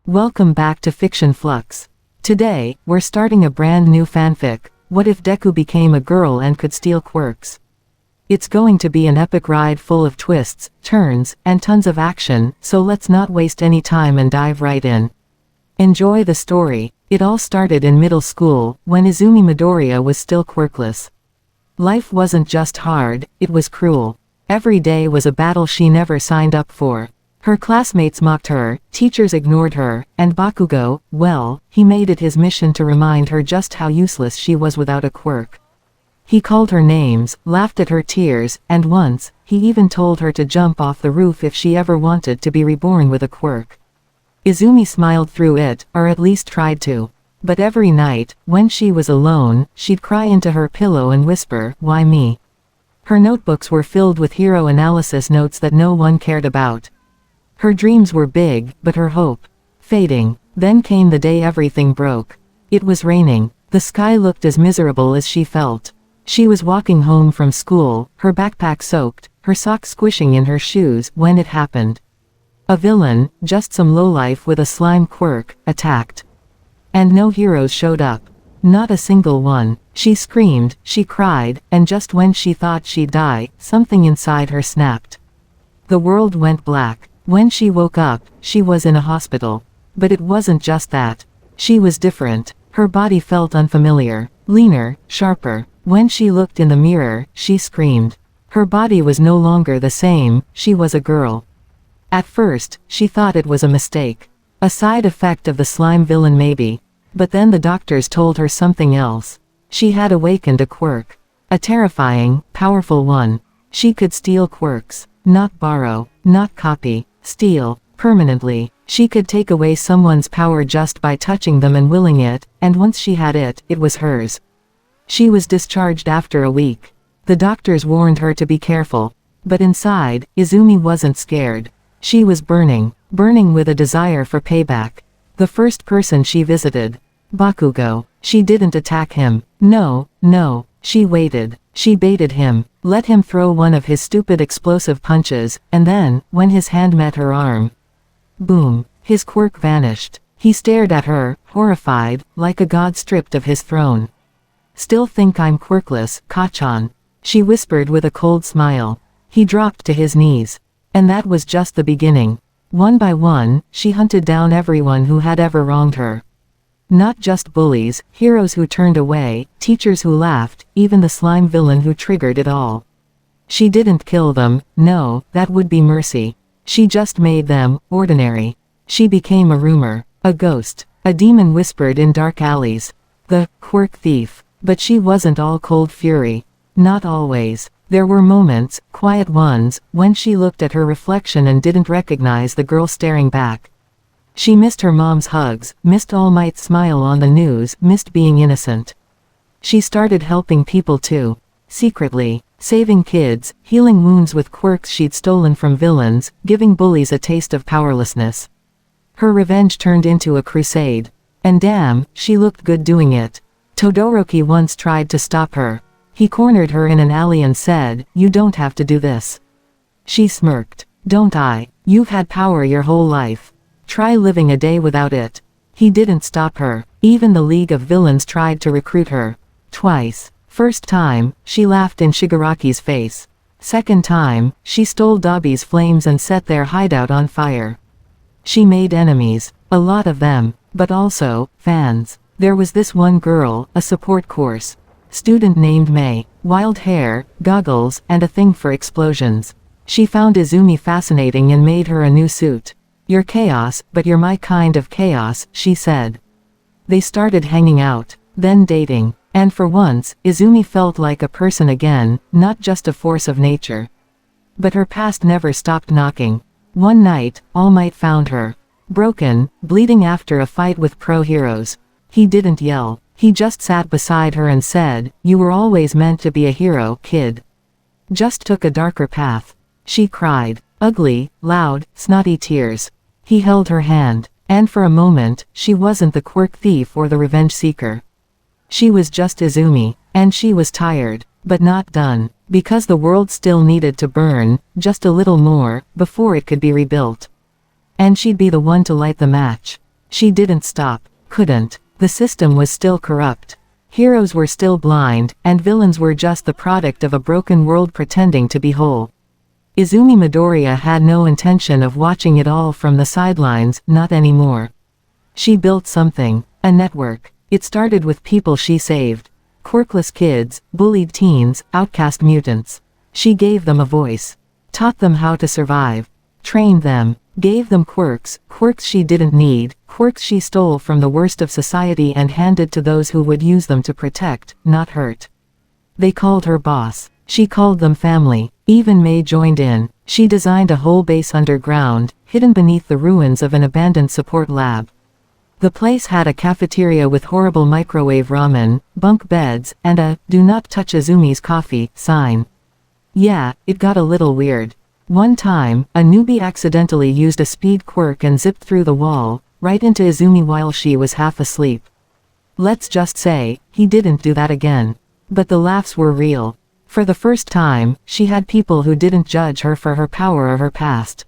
Welcome back to Fiction Flux. Today, we're starting a brand new fanfic, What If Deku Became a Girl and Could Steal Quirks? It's going to be an epic ride full of twists, turns, and tons of action, so let's not waste any time and dive right in. Enjoy the story. It all started in middle school, when Izuku Midoriya was still quirkless. Life wasn't just hard, it was cruel. Every day was a battle she never signed up for. Her classmates mocked her, teachers ignored her, and Bakugo, well, he made it his mission to remind her just how useless she was without a quirk. He called her names, laughed at her tears, and once, he even told her to jump off the roof if she ever wanted to be reborn with a quirk. Izumi smiled through it, or at least tried to. But every night, when she was alone, she'd cry into her pillow and whisper, "Why me?" Her notebooks were filled with hero analysis notes that no one cared about. Her dreams were big, but her hope, fading. Then came the day everything broke. It was raining. The sky looked as miserable as she felt. She was walking home from school, her backpack soaked, her socks squishing in her shoes, when it happened. A villain, just some lowlife with a slime quirk, attacked. And no heroes showed up. Not a single one. She screamed, she cried, and just when she thought she'd die, something inside her snapped. The world went black. When she woke up, she was in a hospital. But it wasn't just that. She was different. Her body felt unfamiliar, leaner, sharper. When she looked in the mirror, she screamed. Her body was no longer the same, she was a girl. At first, she thought it was a mistake. A side effect of the slime villain maybe. But then the doctors told her something else. She had awakened a quirk. A terrifying, powerful one. She could steal quirks. Not borrow, not copy. Steal, permanently. She could take away someone's power just by touching them and willing it, and once she had it, it was hers. She was discharged after a week. The doctors warned her to be careful. But inside, Izumi wasn't scared. She was burning with a desire for payback. The first person she visited, Bakugo. She didn't attack him. No, she waited. She baited him, let him throw one of his stupid explosive punches, and then, when his hand met her arm, boom, his quirk vanished. He stared at her, horrified, like a god stripped of his throne. "Still think I'm quirkless, Kachan?" she whispered with a cold smile. He dropped to his knees. And that was just the beginning. One by one, she hunted down everyone who had ever wronged her. Not just bullies, heroes who turned away, teachers who laughed, even the slime villain who triggered it all. She didn't kill them, no, that would be mercy. She just made them ordinary. She became a rumor, a ghost, a demon whispered in dark alleys. The quirk thief. But she wasn't all cold fury. Not always. There were moments, quiet ones, when she looked at her reflection and didn't recognize the girl staring back. She missed her mom's hugs, missed All Might's smile on the news, missed being innocent. She started helping people too. Secretly. Saving kids, healing wounds with quirks she'd stolen from villains, giving bullies a taste of powerlessness. Her revenge turned into a crusade. And damn, she looked good doing it. Todoroki once tried to stop her. He cornered her in an alley and said, "You don't have to do this." She smirked. "Don't I? You've had power your whole life. Try living a day without it." He didn't stop her. Even the League of Villains tried to recruit her. Twice. First time, she laughed in Shigaraki's face. Second time, she stole Dobby's flames and set their hideout on fire. She made enemies. A lot of them. But also, fans. There was this one girl, a support course student named May. Wild hair, goggles, and a thing for explosions. She found Izumi fascinating and made her a new suit. "You're chaos, but you're my kind of chaos," she said. They started hanging out, then dating. And for once, Izumi felt like a person again, not just a force of nature. But her past never stopped knocking. One night, All Might found her. Broken, bleeding after a fight with pro-heroes. He didn't yell. He just sat beside her and said, "You were always meant to be a hero, kid. Just took a darker path." She cried. Ugly, loud, snotty tears. He held her hand. And for a moment, she wasn't the quirk thief or the revenge seeker. She was just Izumi. And she was tired. But not done. Because the world still needed to burn, just a little more, before it could be rebuilt. And she'd be the one to light the match. She didn't stop, couldn't. The system was still corrupt. Heroes were still blind, and villains were just the product of a broken world pretending to be whole. Izuku Midoriya had no intention of watching it all from the sidelines, not anymore. She built something, a network. It started with people she saved. Quirkless kids, bullied teens, outcast mutants. She gave them a voice. Taught them how to survive. Trained them. Gave them quirks she didn't need, quirks she stole from the worst of society and handed to those who would use them to protect, not hurt. They called her boss. She called them family. Even May joined in. She designed a whole base underground, hidden beneath the ruins of an abandoned support lab. The place had a cafeteria with horrible microwave ramen, bunk beds, and a "Do not touch Izumi's coffee" sign. Yeah, it got a little weird. One time, a newbie accidentally used a speed quirk and zipped through the wall, right into Izumi while she was half asleep. Let's just say, he didn't do that again. But the laughs were real. For the first time, she had people who didn't judge her for her power or her past.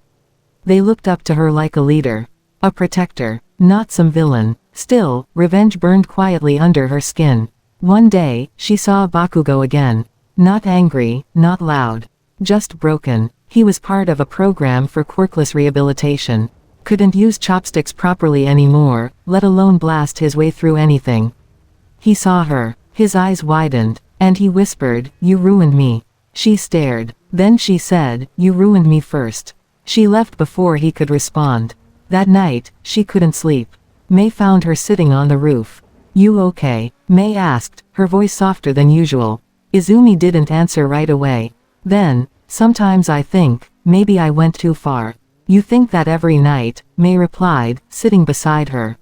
They looked up to her like a leader. A protector. Not some villain. Still, revenge burned quietly under her skin. One day, she saw Bakugo again. Not angry, not loud. Just broken. He was part of a program for quirkless rehabilitation. Couldn't use chopsticks properly anymore, let alone blast his way through anything. He saw her. His eyes widened. And he whispered, "You ruined me." She stared. Then she said, "You ruined me first." She left before he could respond. That night, she couldn't sleep. May found her sitting on the roof. "You okay?" May asked, her voice softer than usual. Izumi didn't answer right away. Then, "Sometimes I think, maybe I went too far." "You think that every night," May replied, sitting beside her.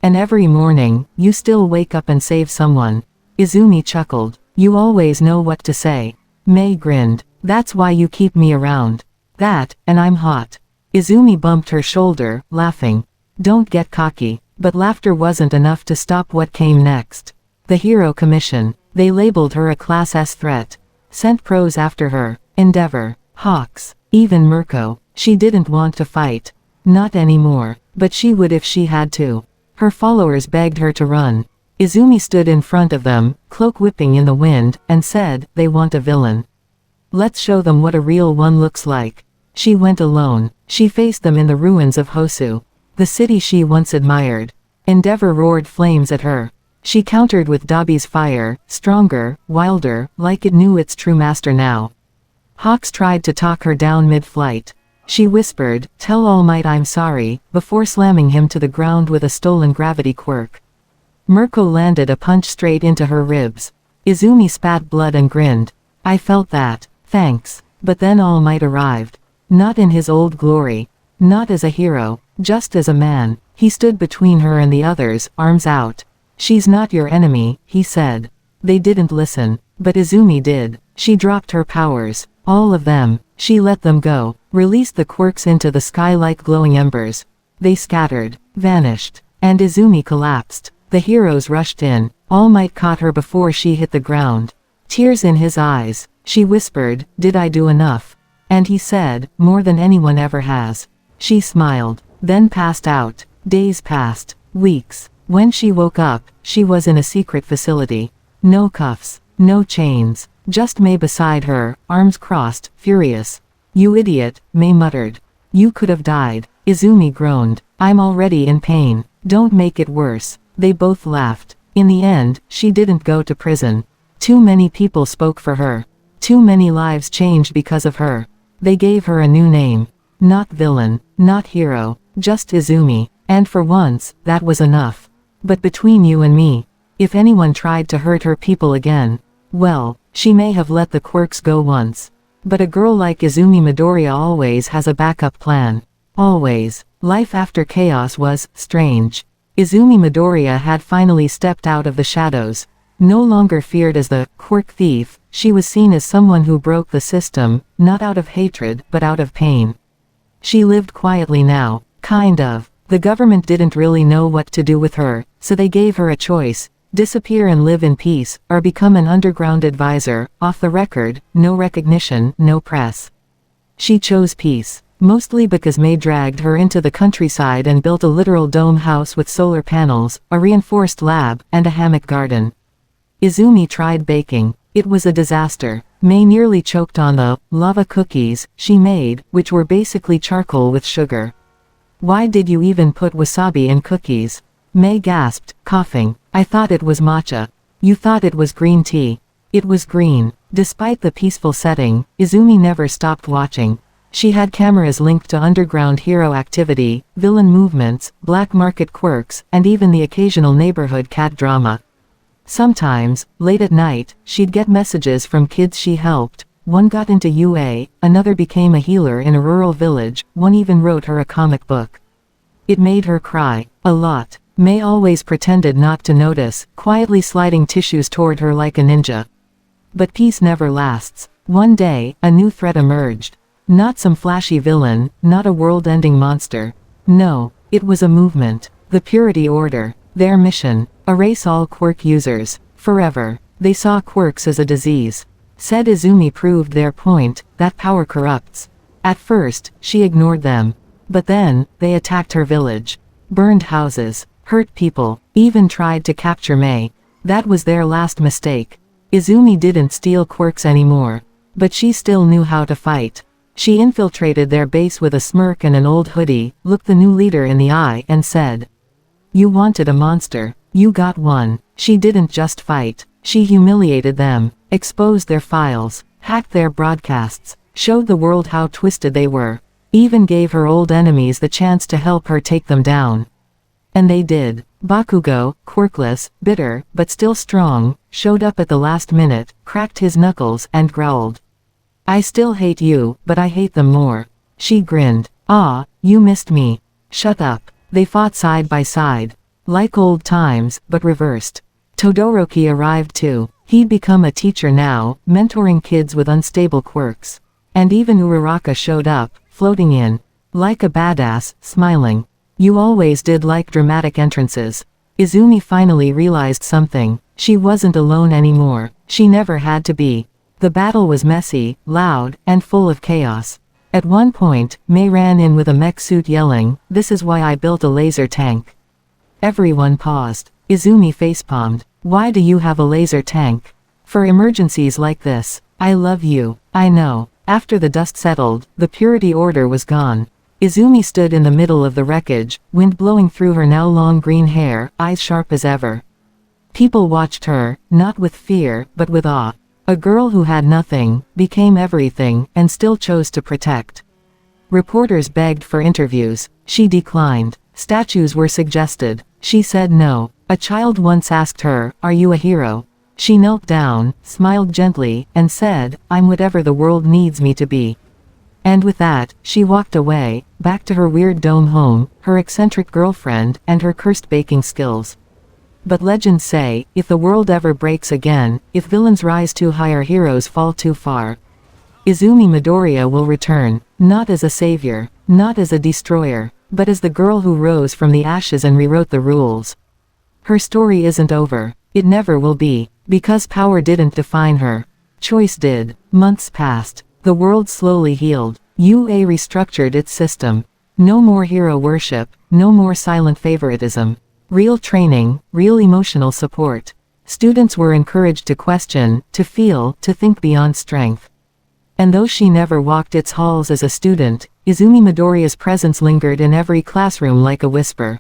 "And every morning, you still wake up and save someone." Izumi chuckled. "You always know what to say." May grinned. "That's why you keep me around." "That, and I'm hot." Izumi bumped her shoulder, laughing. "Don't get cocky." But laughter wasn't enough to stop what came next. The Hero Commission. They labeled her a Class S threat. Sent pros after her. Endeavor. Hawks. Even Mirko. She didn't want to fight. Not anymore. But she would if she had to. Her followers begged her to run. Izumi stood in front of them, cloak whipping in the wind, and said, "They want a villain. Let's show them what a real one looks like." She went alone. She faced them in the ruins of Hosu. The city she once admired. Endeavor roared flames at her. She countered with Dabi's fire, stronger, wilder, like it knew its true master now. Hawks tried to talk her down mid-flight. She whispered, "Tell All Might I'm sorry," before slamming him to the ground with a stolen gravity quirk. Mirko landed a punch straight into her ribs. Izumi spat blood and grinned. "I felt that. Thanks." But then All Might arrived. Not in his old glory. Not as a hero. Just as a man. He stood between her and the others, arms out. "She's not your enemy," he said. They didn't listen. But Izumi did. She dropped her powers. All of them. She let them go. Released the quirks into the sky like glowing embers. They scattered. Vanished. And Izumi collapsed. The heroes rushed in. All Might caught her before she hit the ground. Tears in his eyes. She whispered, "Did I do enough?" And he said, "More than anyone ever has." She smiled. Then passed out. Days passed. Weeks. When she woke up, she was in a secret facility. No cuffs. No chains. Just May beside her, arms crossed, furious. "You idiot," May muttered. "You could have died." Izumi groaned. "I'm already in pain. Don't make it worse." They both laughed. In the end, she didn't go to prison. Too many people spoke for her. Too many lives changed because of her. They gave her a new name. Not villain. Not hero. Just Izumi. And for once, that was enough. But between you and me, if anyone tried to hurt her people again, well, she may have let the quirks go once. But a girl like Izuku Midoriya always has a backup plan. Always. Life after chaos was strange. Izuku Midoriya had finally stepped out of the shadows. No longer feared as the quirk thief, she was seen as someone who broke the system, not out of hatred, but out of pain. She lived quietly now, kind of. The government didn't really know what to do with her, so they gave her a choice: disappear and live in peace, or become an underground advisor, off the record, no recognition, no press. She chose peace. Mostly because May dragged her into the countryside and built a literal dome house with solar panels, a reinforced lab, and a hammock garden. Izumi tried baking. It was a disaster. May nearly choked on the lava cookies she made, which were basically charcoal with sugar. "Why did you even put wasabi in cookies?" May gasped, coughing. "I thought it was matcha." "You thought it was green tea." It was green. Despite the peaceful setting, Izumi never stopped watching. She had cameras linked to underground hero activity, villain movements, black market quirks, and even the occasional neighborhood cat drama. Sometimes, late at night, she'd get messages from kids she helped. One got into UA, another became a healer in a rural village, one even wrote her a comic book. It made her cry. A lot. May always pretended not to notice, quietly sliding tissues toward her like a ninja. But peace never lasts. One day, a new threat emerged. Not some flashy villain, not a world-ending monster. No, it was a movement. The Purity Order. Their mission: erase all quirk users. Forever. They saw quirks as a disease. Said Izumi proved their point, that power corrupts. At first, she ignored them. But then, they attacked her village. Burned houses. Hurt people. Even tried to capture May. That was their last mistake. Izumi didn't steal quirks anymore. But she still knew how to fight. She infiltrated their base with a smirk and an old hoodie, looked the new leader in the eye and said, "You wanted a monster. You got one." She didn't just fight. She humiliated them, exposed their files, hacked their broadcasts, showed the world how twisted they were, even gave her old enemies the chance to help her take them down. And they did. Bakugo, quirkless, bitter, but still strong, showed up at the last minute, cracked his knuckles, and growled, "I still hate you, but I hate them more." She grinned. "Ah, you missed me." "Shut up." They fought side by side. Like old times, but reversed. Todoroki arrived too. He'd become a teacher now, mentoring kids with unstable quirks. And even Uraraka showed up, floating in. Like a badass, smiling. "You always did like dramatic entrances." Izumi finally realized something. She wasn't alone anymore. She never had to be. The battle was messy, loud, and full of chaos. At one point, May ran in with a mech suit yelling, "This is why I built a laser tank." Everyone paused. Izumi facepalmed. "Why do you have a laser tank?" "For emergencies like this." "I love you." "I know." After the dust settled, the Purity Order was gone. Izumi stood in the middle of the wreckage, wind blowing through her now long green hair, eyes sharp as ever. People watched her, not with fear, but with awe. A girl who had nothing, became everything, and still chose to protect. Reporters begged for interviews. She declined. Statues were suggested. She said no. A child once asked her, "Are you a hero?" She knelt down, smiled gently, and said, "I'm whatever the world needs me to be." And with that, she walked away, back to her weird dome home, her eccentric girlfriend, and her cursed baking skills. But legends say, if the world ever breaks again, if villains rise too high or heroes fall too far, Izuku Midoriya will return, not as a savior, not as a destroyer, but as the girl who rose from the ashes and rewrote the rules. Her story isn't over. It never will be. Because power didn't define her. Choice did. Months passed. The world slowly healed. UA restructured its system. No more hero worship, no more silent favoritism. Real training, real emotional support. Students were encouraged to question, to feel, to think beyond strength. And though she never walked its halls as a student, Izuku Midoriya's presence lingered in every classroom like a whisper.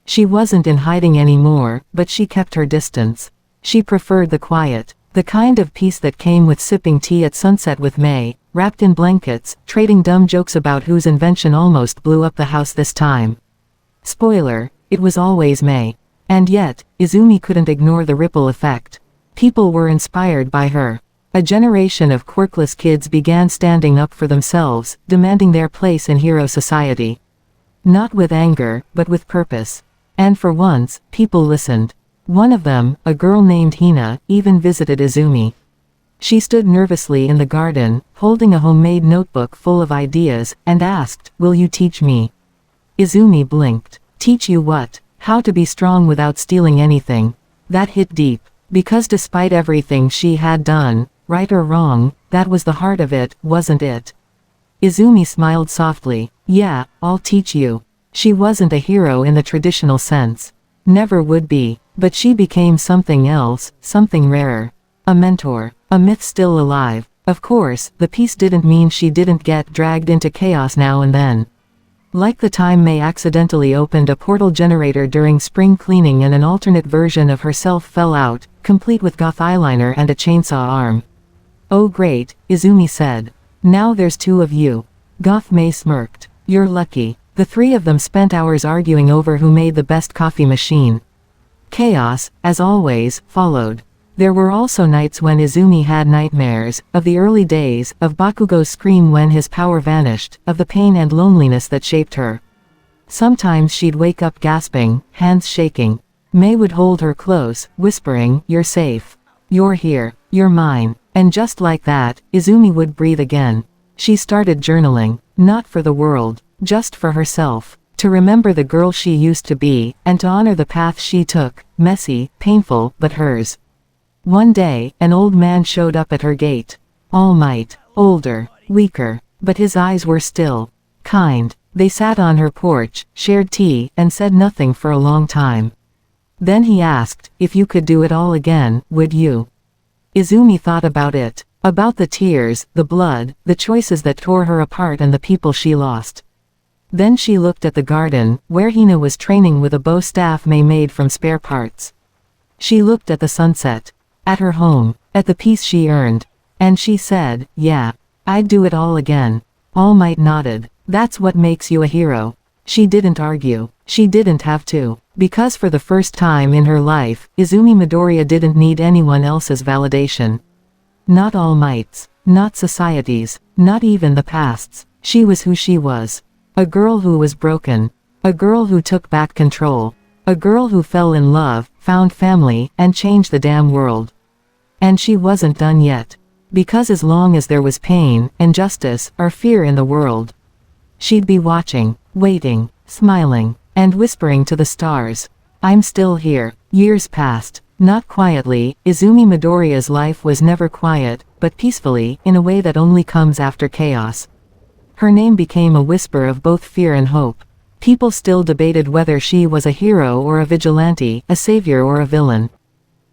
She wasn't in hiding anymore, but she kept her distance. She preferred the quiet, the kind of peace that came with sipping tea at sunset with May, wrapped in blankets, trading dumb jokes about whose invention almost blew up the house this time. Spoiler, it was always May. And yet, Izumi couldn't ignore the ripple effect. People were inspired by her. A generation of quirkless kids began standing up for themselves, demanding their place in hero society. Not with anger, but with purpose. And for once, people listened. One of them, a girl named Hina, even visited Izumi. She stood nervously in the garden, holding a homemade notebook full of ideas, and asked, "Will you teach me?" Izumi blinked. "Teach you what?" "How to be strong without stealing anything." That hit deep. Because despite everything she had done, right or wrong, that was the heart of it, wasn't it? Izumi smiled softly. Yeah, I'll teach you. She wasn't a hero in the traditional sense. Never would be. But she became something else, something rarer. A mentor. A myth still alive. Of course, the peace didn't mean she didn't get dragged into chaos now and then. Like the time May accidentally opened a portal generator during spring cleaning and an alternate version of herself fell out, complete with goth eyeliner and a chainsaw arm. Oh great, Izumi said. Now there's two of you. Goth May smirked. You're lucky. The three of them spent hours arguing over who made the best coffee machine. Chaos, as always, followed. There were also nights when Izumi had nightmares, of the early days, of Bakugo's scream when his power vanished, of the pain and loneliness that shaped her. Sometimes she'd wake up gasping, hands shaking. May would hold her close, whispering, "You're safe. You're here. You're mine." And just like that, Izumi would breathe again. She started journaling, not for the world, just for herself. To remember the girl she used to be, and to honor the path she took, messy, painful, but hers. One day, an old man showed up at her gate. All might, older, weaker, but his eyes were still kind. They sat on her porch, shared tea, and said nothing for a long time. Then he asked, if you could do it all again, would you? Izumi thought about it. About the tears, the blood, the choices that tore her apart and the people she lost. Then she looked at the garden, where Hina was training with a bow staff May made from spare parts. She looked at the sunset. At her home, at the peace she earned. And she said, yeah, I'd do it all again. All Might nodded. That's what makes you a hero. She didn't argue. She didn't have to. Because for the first time in her life, Izumi Midoriya didn't need anyone else's validation. Not All Might's. Not society's. Not even the past's. She was who she was. A girl who was broken. A girl who took back control. A girl who fell in love, found family, and changed the damn world. And she wasn't done yet. Because as long as there was pain, injustice, or fear in the world, she'd be watching, waiting, smiling, and whispering to the stars. I'm still here. Years passed. Not quietly. Izumi Midoriya's life was never quiet, but peacefully, in a way that only comes after chaos. Her name became a whisper of both fear and hope. People still debated whether she was a hero or a vigilante, a savior or a villain.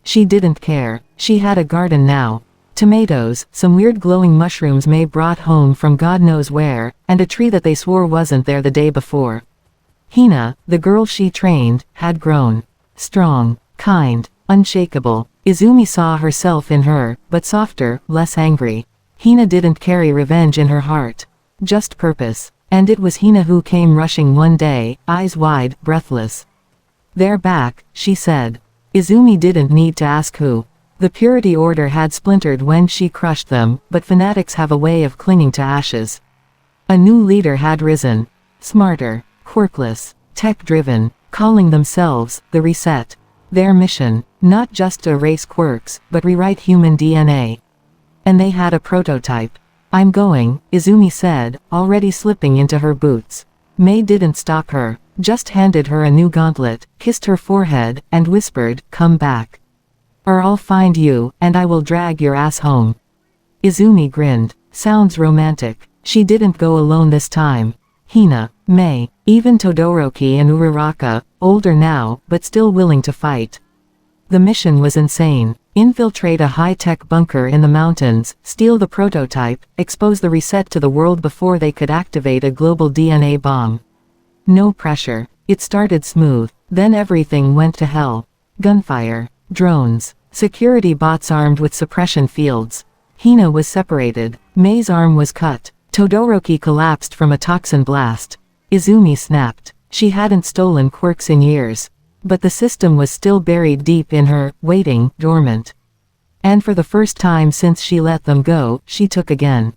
She didn't care. She had a garden now. Tomatoes, some weird glowing mushrooms May brought home from God knows where, and a tree that they swore wasn't there the day before. Hina, the girl she trained, had grown. Strong, kind, unshakable. Izumi saw herself in her, but softer, less angry. Hina didn't carry revenge in her heart. Just purpose. And it was Hina who came rushing one day, eyes wide, breathless. They're back, she said. Izumi didn't need to ask who. The Purity Order had splintered when she crushed them, but fanatics have a way of clinging to ashes. A new leader had risen. Smarter, quirkless, tech-driven, calling themselves, the Reset. Their mission, not just to erase quirks, but rewrite human DNA. And they had a prototype. I'm going, Izumi said, already slipping into her boots. May didn't stop her, just handed her a new gauntlet, kissed her forehead, and whispered, come back. Or I'll find you, and I will drag your ass home. Izumi grinned. Sounds romantic. She didn't go alone this time. Hina, May, even Todoroki and Uraraka, older now, but still willing to fight. The mission was insane. Infiltrate a high-tech bunker in the mountains, steal the prototype, expose the Reset to the world before they could activate a global DNA bomb. No pressure. It started smooth. Then everything went to hell. Gunfire. Drones. Security bots armed with suppression fields. Hina was separated. May's arm was cut. Todoroki collapsed from a toxin blast. Izumi snapped. She hadn't stolen quirks in years. But the system was still buried deep in her, waiting, dormant. And for the first time since she let them go, she took again.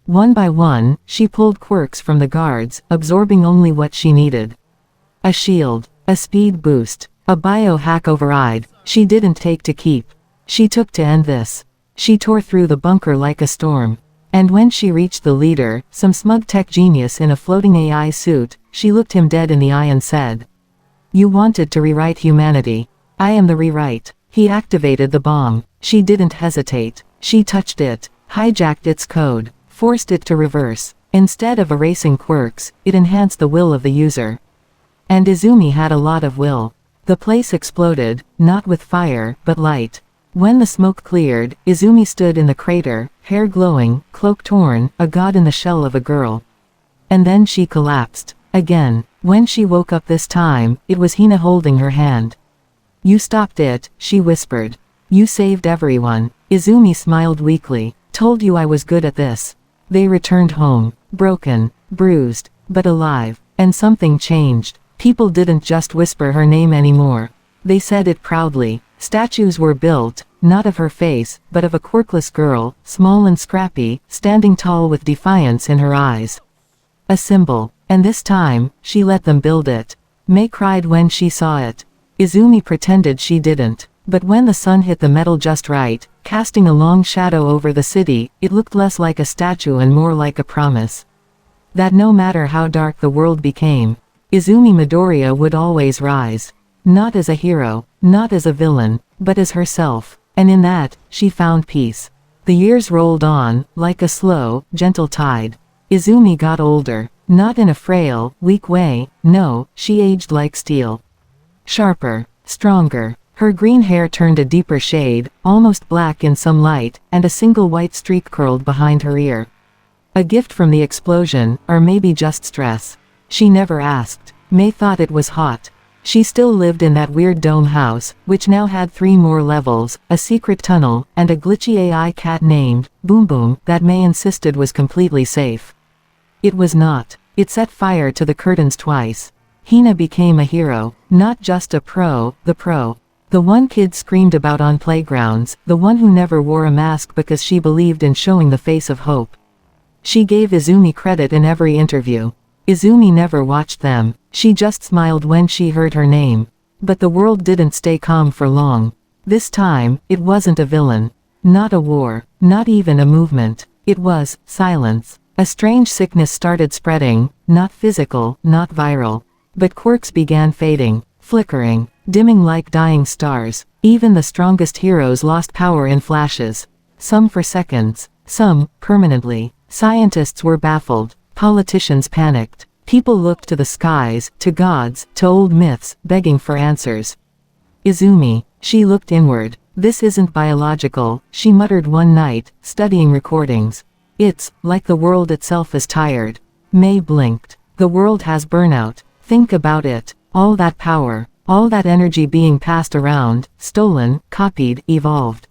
One by one, she pulled quirks from the guards, absorbing only what she needed. A shield, a speed boost, a biohack override, she didn't take to keep. She took to end this. She tore through the bunker like a storm. And when she reached the leader, some smug tech genius in a floating AI suit, she looked him dead in the eye and said, you wanted to rewrite humanity. I am the rewrite. He activated the bomb. She didn't hesitate. She touched it, hijacked its code, forced it to reverse. Instead of erasing quirks, it enhanced the will of the user. And Izumi had a lot of will. The place exploded, not with fire, but light. When the smoke cleared, Izumi stood in the crater, hair glowing, cloak torn, a god in the shell of a girl. And then she collapsed. Again. When she woke up this time, it was Hina holding her hand. "You stopped it," she whispered. "You saved everyone." Izumi smiled weakly. "Told you I was good at this." They returned home. Broken. Bruised. But alive. And something changed. People didn't just whisper her name anymore. They said it proudly. Statues were built, not of her face, but of a quirkless girl, small and scrappy, standing tall with defiance in her eyes. A symbol. And this time, she let them build it. Mei cried when she saw it. Izumi pretended she didn't. But when the sun hit the metal just right, casting a long shadow over the city, it looked less like a statue and more like a promise. That no matter how dark the world became, Izuku Midoriya would always rise. Not as a hero, not as a villain, but as herself. And in that, she found peace. The years rolled on, like a slow, gentle tide. Izumi got older. Not in a frail, weak way, no, she aged like steel. Sharper. Stronger. Her green hair turned a deeper shade, almost black in some light, and a single white streak curled behind her ear. A gift from the explosion, or maybe just stress. She never asked. Mei thought it was hot. She still lived in that weird dome house, which now had 3 more levels, a secret tunnel, and a glitchy AI cat named Boom Boom that Mei insisted was completely safe. It was not. It set fire to the curtains twice. Hina became a hero, not just a pro, the pro. The one kids screamed about on playgrounds, the one who never wore a mask because she believed in showing the face of hope. She gave Izumi credit in every interview. Izumi never watched them, she just smiled when she heard her name. But the world didn't stay calm for long. This time, it wasn't a villain. Not a war, not even a movement. It was silence. A strange sickness started spreading, not physical, not viral. But quirks began fading, flickering, dimming like dying stars. Even the strongest heroes lost power in flashes. Some for seconds, some, permanently. Scientists were baffled. Politicians panicked. People looked to the skies, to gods, to old myths, begging for answers. Izumi. She looked inward. This isn't biological, she muttered one night, studying recordings. It's, like the world itself is tired. Mei blinked. The world has burnout. Think about it. All that power, all that energy being passed around, stolen, copied, evolved.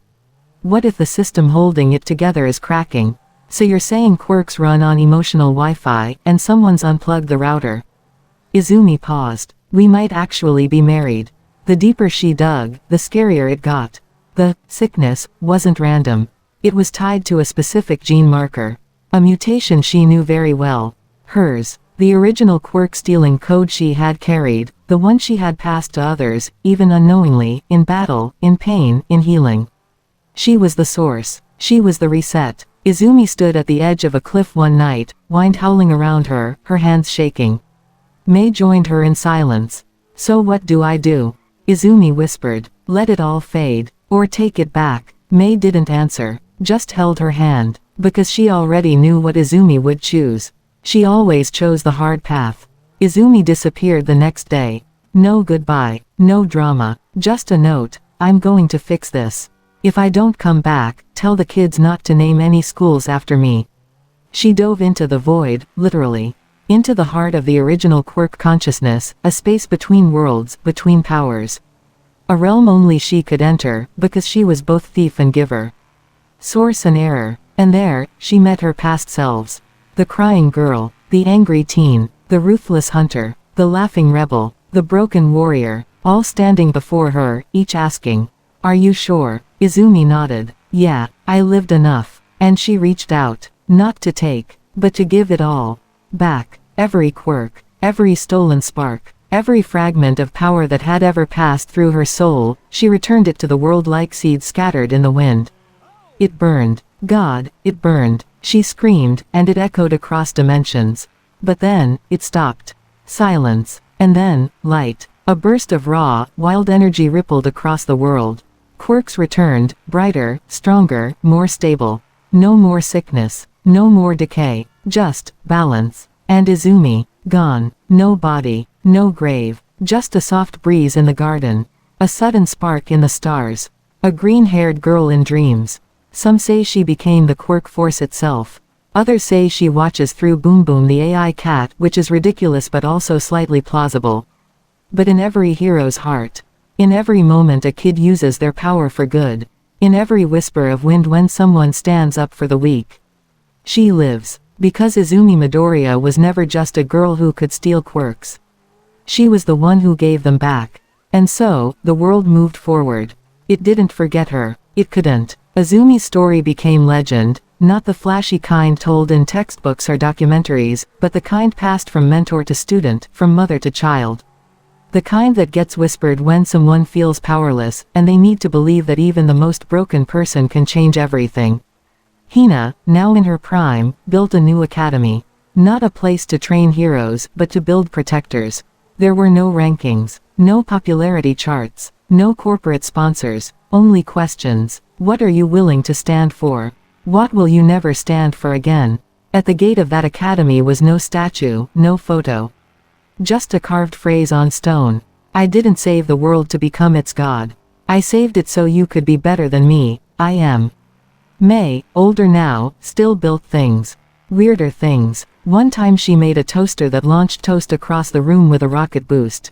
What if the system holding it together is cracking? So you're saying quirks run on emotional Wi-Fi, and someone's unplugged the router? Izumi paused. We might actually be married. The deeper she dug, the scarier it got. The sickness wasn't random. It was tied to a specific gene marker. A mutation she knew very well. Hers. The original Quirk-Stealing code she had carried, the one she had passed to others, even unknowingly, in battle, in pain, in healing. She was the source. She was the reset. Izumi stood at the edge of a cliff one night, wind howling around her, her hands shaking. Mei joined her in silence. So what do I do? Izumi whispered. Let it all fade. Or take it back. Mei didn't answer. Just held her hand, because she already knew what Izumi would choose. She always chose the hard path. Izumi disappeared the next day. No goodbye, no drama, just a note, I'm going to fix this. If I don't come back, tell the kids not to name any schools after me. She dove into the void, literally. Into the heart of the original quirk consciousness, a space between worlds, between powers. A realm only she could enter, because she was both thief and giver. Source and error. And there, she met her past selves. The crying girl, the angry teen, the ruthless hunter, the laughing rebel, the broken warrior, all standing before her, each asking, "Are you sure?" Izumi nodded. Yeah, I lived enough. And she reached out, not to take, but to give it all. Back. Every quirk, every stolen spark, every fragment of power that had ever passed through her soul, she returned it to the world like seeds scattered in the wind. It burned. God, it burned. She screamed, and it echoed across dimensions. But then, it stopped. Silence. And then, light. A burst of raw, wild energy rippled across the world. Quirks returned, brighter, stronger, more stable. No more sickness. No more decay. Just balance. And Izumi, gone. No body, no grave, just a soft breeze in the garden. A sudden spark in the stars. A green-haired girl in dreams. Some say she became the quirk force itself. Others say she watches through Boom Boom the AI cat, which is ridiculous but also slightly plausible. But in every hero's heart. In every moment a kid uses their power for good. In every whisper of wind when someone stands up for the weak. She lives. Because Izuku Midoriya was never just a girl who could steal quirks. She was the one who gave them back. And so, the world moved forward. It didn't forget her. It couldn't. Izumi's story became legend, not the flashy kind told in textbooks or documentaries, but the kind passed from mentor to student, from mother to child. The kind that gets whispered when someone feels powerless, and they need to believe that even the most broken person can change everything. Hina, now in her prime, built a new academy. Not a place to train heroes, but to build protectors. There were no rankings, no popularity charts, no corporate sponsors, only questions. What are you willing to stand for? What will you never stand for again? At the gate of that academy was no statue, no photo. Just a carved phrase on stone. I didn't save the world to become its god. I saved it so you could be better than me. I am. May, older now, still built things. Weirder things. One time she made a toaster that launched toast across the room with a rocket boost.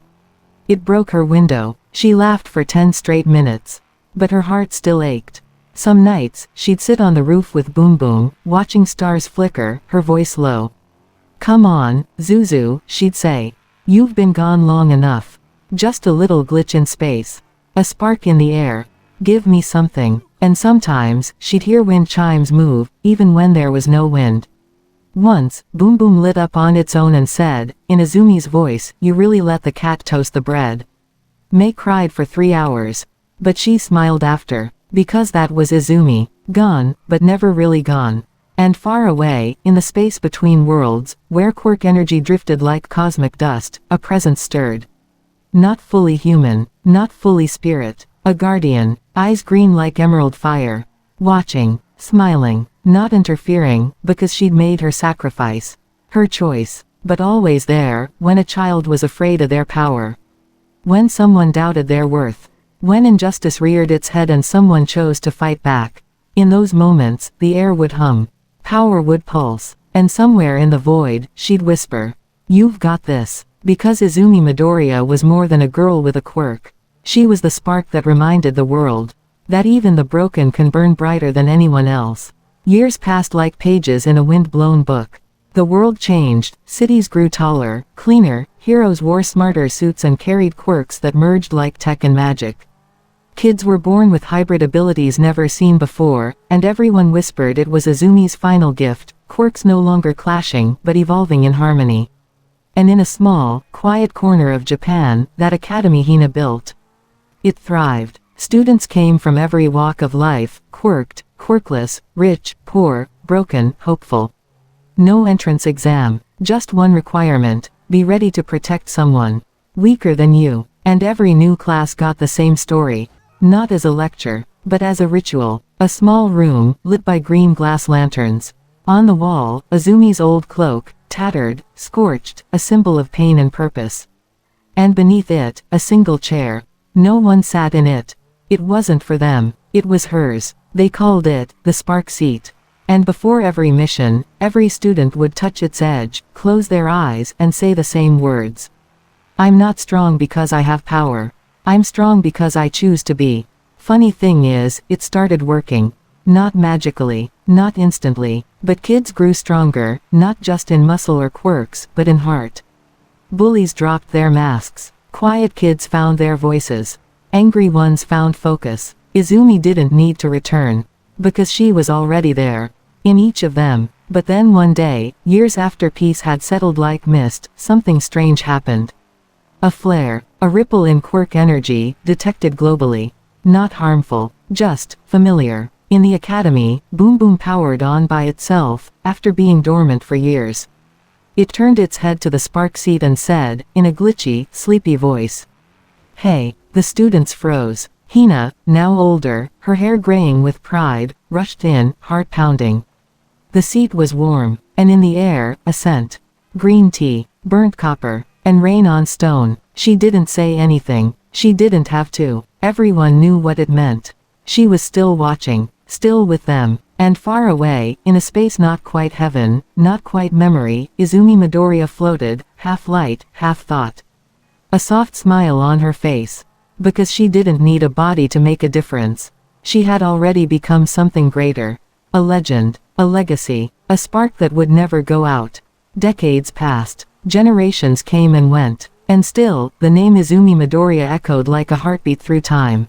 It broke her window. She laughed for 10 straight minutes. But her heart still ached. Some nights, she'd sit on the roof with Boom Boom, watching stars flicker, her voice low. Come on, Zuzu, she'd say. You've been gone long enough. Just a little glitch in space. A spark in the air. Give me something. And sometimes, she'd hear wind chimes move, even when there was no wind. Once, Boom Boom lit up on its own and said, in Izumi's voice, you really let the cat toast the bread. May cried for 3 hours. But she smiled after. Because that was Izumi. Gone, but never really gone. And far away, in the space between worlds, where quirk energy drifted like cosmic dust, a presence stirred. Not fully human, not fully spirit. A guardian, eyes green like emerald fire. Watching, smiling, not interfering, because she'd made her sacrifice. Her choice. But always there, when a child was afraid of their power. When someone doubted their worth. When injustice reared its head and someone chose to fight back. In those moments, the air would hum. Power would pulse. And somewhere in the void, she'd whisper. You've got this. Because Izuku Midoriya was more than a girl with a quirk. She was the spark that reminded the world. That even the broken can burn brighter than anyone else. Years passed like pages in a wind-blown book. The world changed, cities grew taller, cleaner, heroes wore smarter suits and carried quirks that merged like tech and magic. Kids were born with hybrid abilities never seen before, and everyone whispered it was Izumi's final gift, quirks no longer clashing but evolving in harmony. And in a small, quiet corner of Japan, that academy Hina built. It thrived. Students came from every walk of life, quirked, quirkless, rich, poor, broken, hopeful. No entrance exam, just one requirement, be ready to protect someone weaker than you. And every new class got the same story. Not as a lecture, but as a ritual. A small room, lit by green glass lanterns. On the wall, Izumi's old cloak, tattered, scorched, a symbol of pain and purpose. And beneath it, a single chair. No one sat in it. It wasn't for them. It was hers. They called it, the spark seat. And before every mission, every student would touch its edge, close their eyes, and say the same words. I'm not strong because I have power. I'm strong because I choose to be. Funny thing is, it started working. Not magically, not instantly, but kids grew stronger, not just in muscle or quirks, but in heart. Bullies dropped their masks. Quiet kids found their voices. Angry ones found focus. Izumi didn't need to return. Because she was already there. In each of them. But then one day, years after peace had settled like mist, something strange happened. A flare, a ripple in quirk energy, detected globally. Not harmful, just familiar. In the academy, Boom Boom powered on by itself, after being dormant for years. It turned its head to the spark seat and said, in a glitchy, sleepy voice. Hey. The students froze. Hina, now older, her hair graying with pride, rushed in, heart pounding. The seat was warm, and in the air, a scent. Green tea, burnt copper, and rain on stone. She didn't say anything. She didn't have to. Everyone knew what it meant. She was still watching, still with them, and far away, in a space not quite heaven, not quite memory, Izuku Midoriya floated, half light, half thought. A soft smile on her face. Because she didn't need a body to make a difference. She had already become something greater. A legend, a legacy, a spark that would never go out. Decades passed, generations came and went, and still, the name Izuku Midoriya echoed like a heartbeat through time.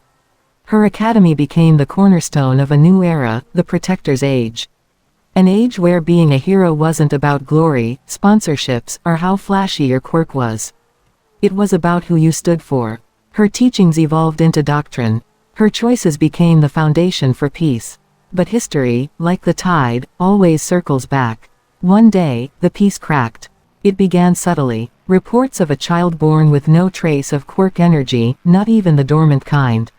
Her academy became the cornerstone of a new era, the Protector's Age. An age where being a hero wasn't about glory, sponsorships, or how flashy your quirk was. It was about who you stood for. Her teachings evolved into doctrine. Her choices became the foundation for peace. But history, like the tide, always circles back. One day, the peace cracked. It began subtly. Reports of a child born with no trace of quirk energy, not even the dormant kind.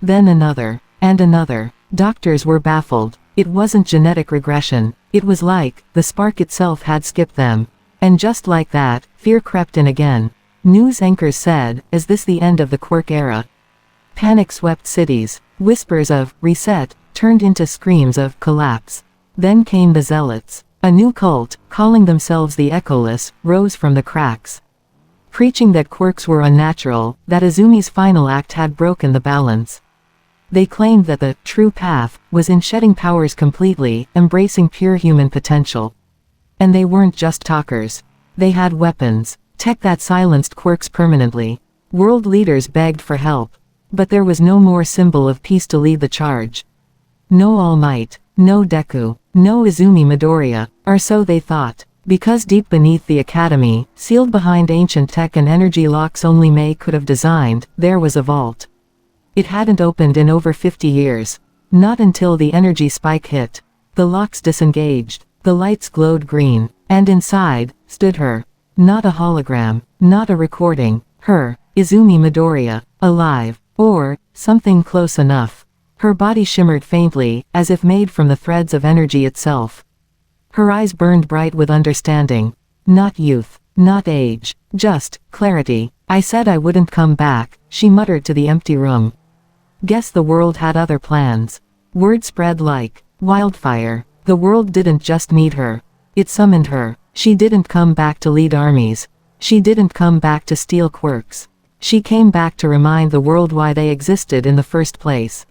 Then another, and another. Doctors were baffled. It wasn't genetic regression. It was like, the spark itself had skipped them. And just like that, fear crept in again. News anchors said, is this the end of the quirk era? Panic swept cities. Whispers of, reset, turned into screams of, collapse. Then came the zealots. A new cult, calling themselves the Echoless, rose from the cracks. Preaching that quirks were unnatural, that Izumi's final act had broken the balance. They claimed that the true path was in shedding powers completely, embracing pure human potential. And they weren't just talkers. They had weapons, tech that silenced quirks permanently. World leaders begged for help. But there was no more symbol of peace to lead the charge. No All Might, no Deku, no Izuku Midoriya, or so they thought. Because deep beneath the academy, sealed behind ancient tech and energy locks only May could have designed, there was a vault. It hadn't opened in over 50 years. Not until the energy spike hit. The locks disengaged, the lights glowed green, and inside, stood her. Not a hologram, not a recording, her, Izuku Midoriya, alive, or, something close enough. Her body shimmered faintly, as if made from the threads of energy itself. Her eyes burned bright with understanding. Not youth, not age, just, clarity. I said I wouldn't come back, she muttered to the empty room. Guess the world had other plans. Word spread like wildfire. The world didn't just need her. It summoned her. She didn't come back to lead armies. She didn't come back to steal quirks. She came back to remind the world why they existed in the first place.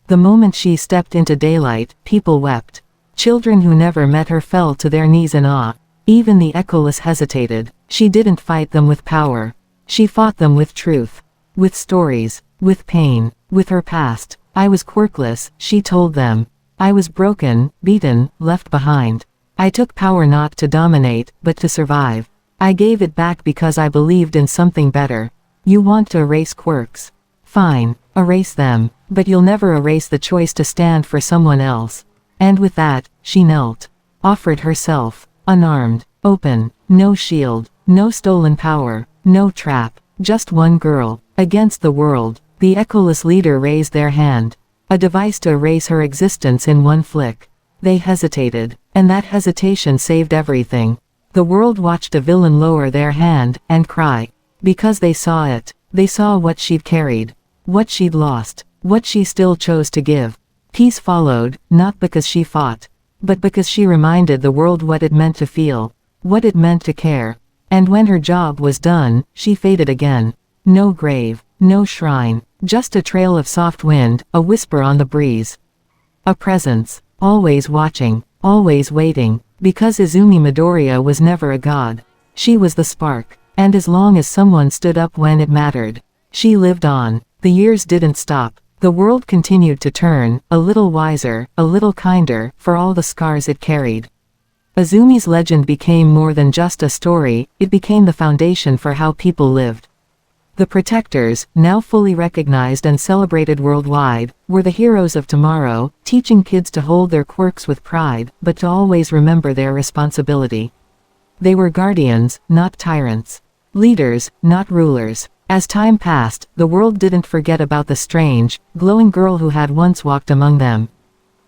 The moment she stepped into daylight, people wept. Children who never met her fell to their knees in awe. Even the Echoless hesitated. She didn't fight them with power. She fought them with truth. With stories. With pain. With her past. I was quirkless, she told them. I was broken, beaten, left behind. I took power not to dominate, but to survive. I gave it back because I believed in something better. You want to erase quirks? Fine, erase them, but you'll never erase the choice to stand for someone else. And with that, she knelt. Offered herself. Unarmed. Open. No shield. No stolen power. No trap. Just one girl. Against the world. The Echoless leader raised their hand. A device to erase her existence in one flick. They hesitated. And that hesitation saved everything. The world watched a villain lower their hand, and cry. Because they saw it. They saw what she'd carried. What she'd lost. What she still chose to give. Peace followed, not because she fought. But because she reminded the world what it meant to feel. What it meant to care. And when her job was done, she faded again. No grave. No shrine. Just a trail of soft wind, a whisper on the breeze. A presence. Always watching. Always waiting. Because Izuku Midoriya was never a god. She was the spark. And as long as someone stood up when it mattered, she lived on. The years didn't stop. The world continued to turn, a little wiser, a little kinder, for all the scars it carried. Izumi's legend became more than just a story, it became the foundation for how people lived. The Protectors, now fully recognized and celebrated worldwide, were the heroes of tomorrow, teaching kids to hold their quirks with pride, but to always remember their responsibility. They were guardians, not tyrants. Leaders, not rulers. As time passed, the world didn't forget about the strange, glowing girl who had once walked among them.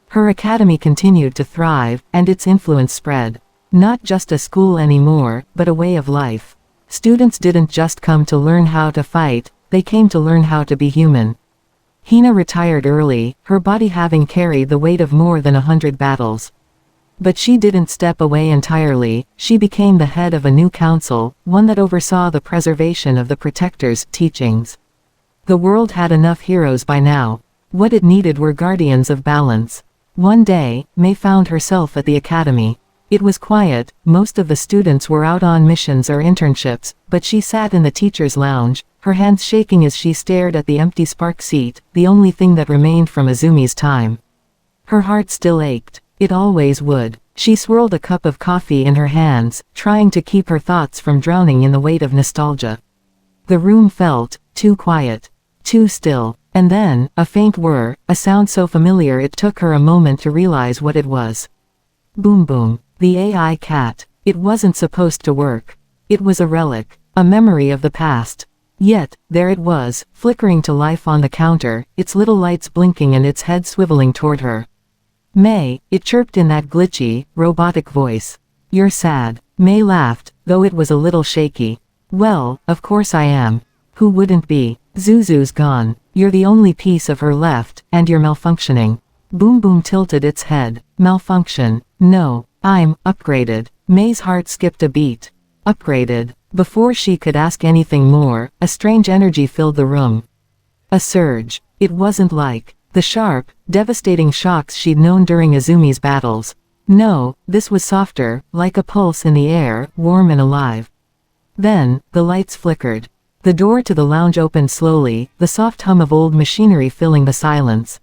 Her academy continued to thrive, and its influence spread. Not just a school anymore, but a way of life. Students didn't just come to learn how to fight, they came to learn how to be human. Hina retired early, her body having carried the weight of more than 100 battles. But she didn't step away entirely, she became the head of a new council, one that oversaw the preservation of the Protector's teachings. The world had enough heroes by now. What it needed were guardians of balance. One day, Mei found herself at the academy. It was quiet, most of the students were out on missions or internships, but she sat in the teacher's lounge, her hands shaking as she stared at the empty spark seat, the only thing that remained from Izumi's time. Her heart still ached. It always would. She swirled a cup of coffee in her hands, trying to keep her thoughts from drowning in the weight of nostalgia. The room felt too quiet, too still, and then, a faint whir, a sound so familiar it took her a moment to realize what it was. Boom boom. The AI cat. It wasn't supposed to work. It was a relic, a memory of the past. Yet, there it was, flickering to life on the counter, its little lights blinking and its head swiveling toward her. Mei, it chirped in that glitchy, robotic voice. You're sad. Mei laughed, though it was a little shaky. Well, of course I am. Who wouldn't be? Zuzu's gone. You're the only piece of her left, and you're malfunctioning. Boom Boom tilted its head. Malfunction. No, I'm upgraded. Mei's heart skipped a beat. Upgraded. Before she could ask anything more, a strange energy filled the room. A surge. It wasn't like the sharp, devastating shocks she'd known during Izumi's battles. No, this was softer, like a pulse in the air, warm and alive. Then, the lights flickered. The door to the lounge opened slowly, the soft hum of old machinery filling the silence.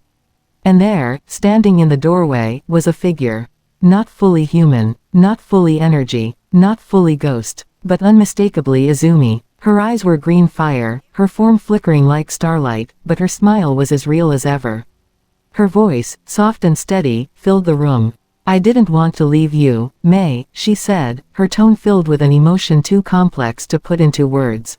And there, standing in the doorway, was a figure. Not fully human, not fully energy, not fully ghost, but unmistakably Izumi. Her eyes were green fire, her form flickering like starlight, but her smile was as real as ever. Her voice, soft and steady, filled the room. I didn't want to leave you, Mei, she said, her tone filled with an emotion too complex to put into words.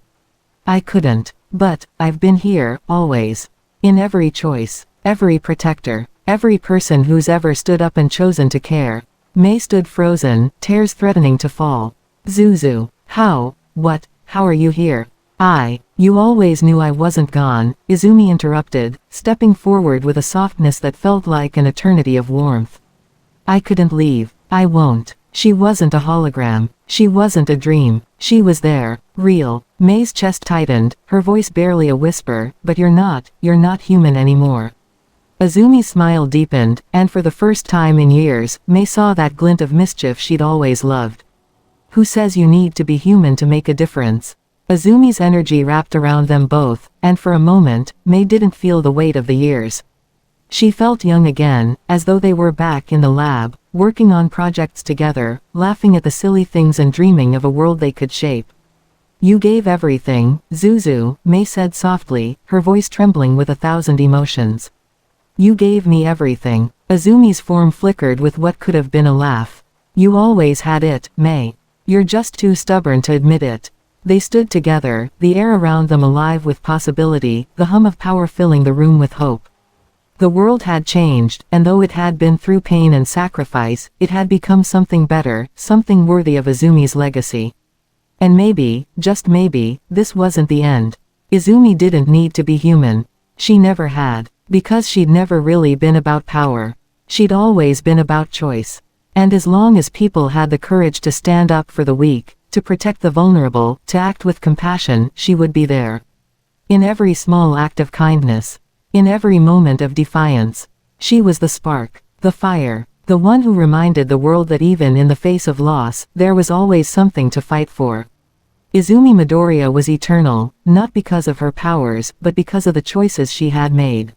I couldn't. But, I've been here, always. In every choice, every protector, every person who's ever stood up and chosen to care. Mei stood frozen, tears threatening to fall. Zuzu. How? What? How are you here? You always knew I wasn't gone, Izumi interrupted, stepping forward with a softness that felt like an eternity of warmth. I couldn't leave. I won't. She wasn't a hologram. She wasn't a dream. She was there, real. Mei's chest tightened, her voice barely a whisper, but you're not human anymore. Izumi's smile deepened, and for the first time in years, Mei saw that glint of mischief she'd always loved. Who says you need to be human to make a difference? Izumi's energy wrapped around them both, and for a moment, Mei didn't feel the weight of the years. She felt young again, as though they were back in the lab, working on projects together, laughing at the silly things and dreaming of a world they could shape. You gave everything, Zuzu, Mei said softly, her voice trembling with 1,000 emotions. You gave me everything. Izumi's form flickered with what could have been a laugh. You always had it, Mei. You're just too stubborn to admit it. They stood together, the air around them alive with possibility, the hum of power filling the room with hope. The world had changed, and though it had been through pain and sacrifice, it had become something better, something worthy of Izumi's legacy. And maybe, just maybe, this wasn't the end. Izumi didn't need to be human. She never had. Because she'd never really been about power. She'd always been about choice. And as long as people had the courage to stand up for the weak, to protect the vulnerable, to act with compassion, she would be there. In every small act of kindness. In every moment of defiance. She was the spark, the fire, the one who reminded the world that even in the face of loss, there was always something to fight for. Izuku Midoriya was eternal, not because of her powers, but because of the choices she had made.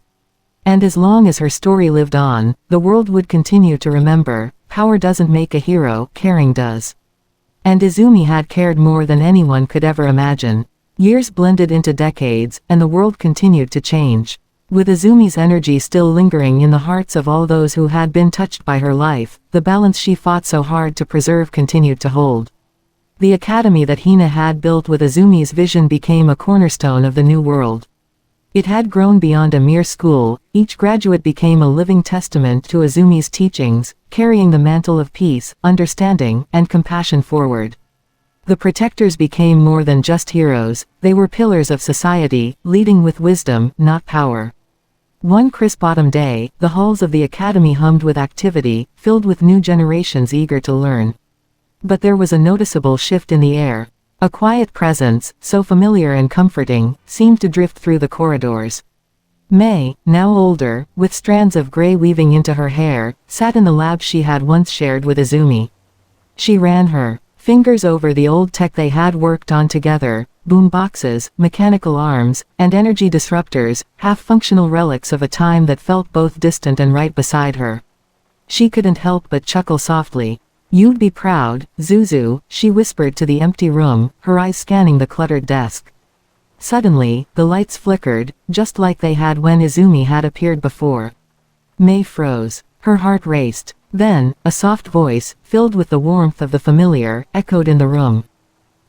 And as long as her story lived on, the world would continue to remember, power doesn't make a hero, caring does. And Izumi had cared more than anyone could ever imagine. Years blended into decades, and the world continued to change. With Izumi's energy still lingering in the hearts of all those who had been touched by her life, the balance she fought so hard to preserve continued to hold. The academy that Hina had built with Izumi's vision became a cornerstone of the new world. It had grown beyond a mere school. Each graduate became a living testament to Izumi's teachings, carrying the mantle of peace, understanding, and compassion forward. The protectors became more than just heroes, they were pillars of society, leading with wisdom, not power. One crisp autumn day, the halls of the academy hummed with activity, filled with new generations eager to learn. But there was a noticeable shift in the air. A quiet presence, so familiar and comforting, seemed to drift through the corridors. May, now older, with strands of gray weaving into her hair, sat in the lab she had once shared with Izumi. She ran her fingers over the old tech they had worked on together, boom boxes, mechanical arms, and energy disruptors, half-functional relics of a time that felt both distant and right beside her. She couldn't help but chuckle softly. "You'd be proud, Zuzu," she whispered to the empty room, her eyes scanning the cluttered desk. Suddenly, the lights flickered, just like they had when Izumi had appeared before. May froze. Her heart raced. Then, a soft voice, filled with the warmth of the familiar, echoed in the room.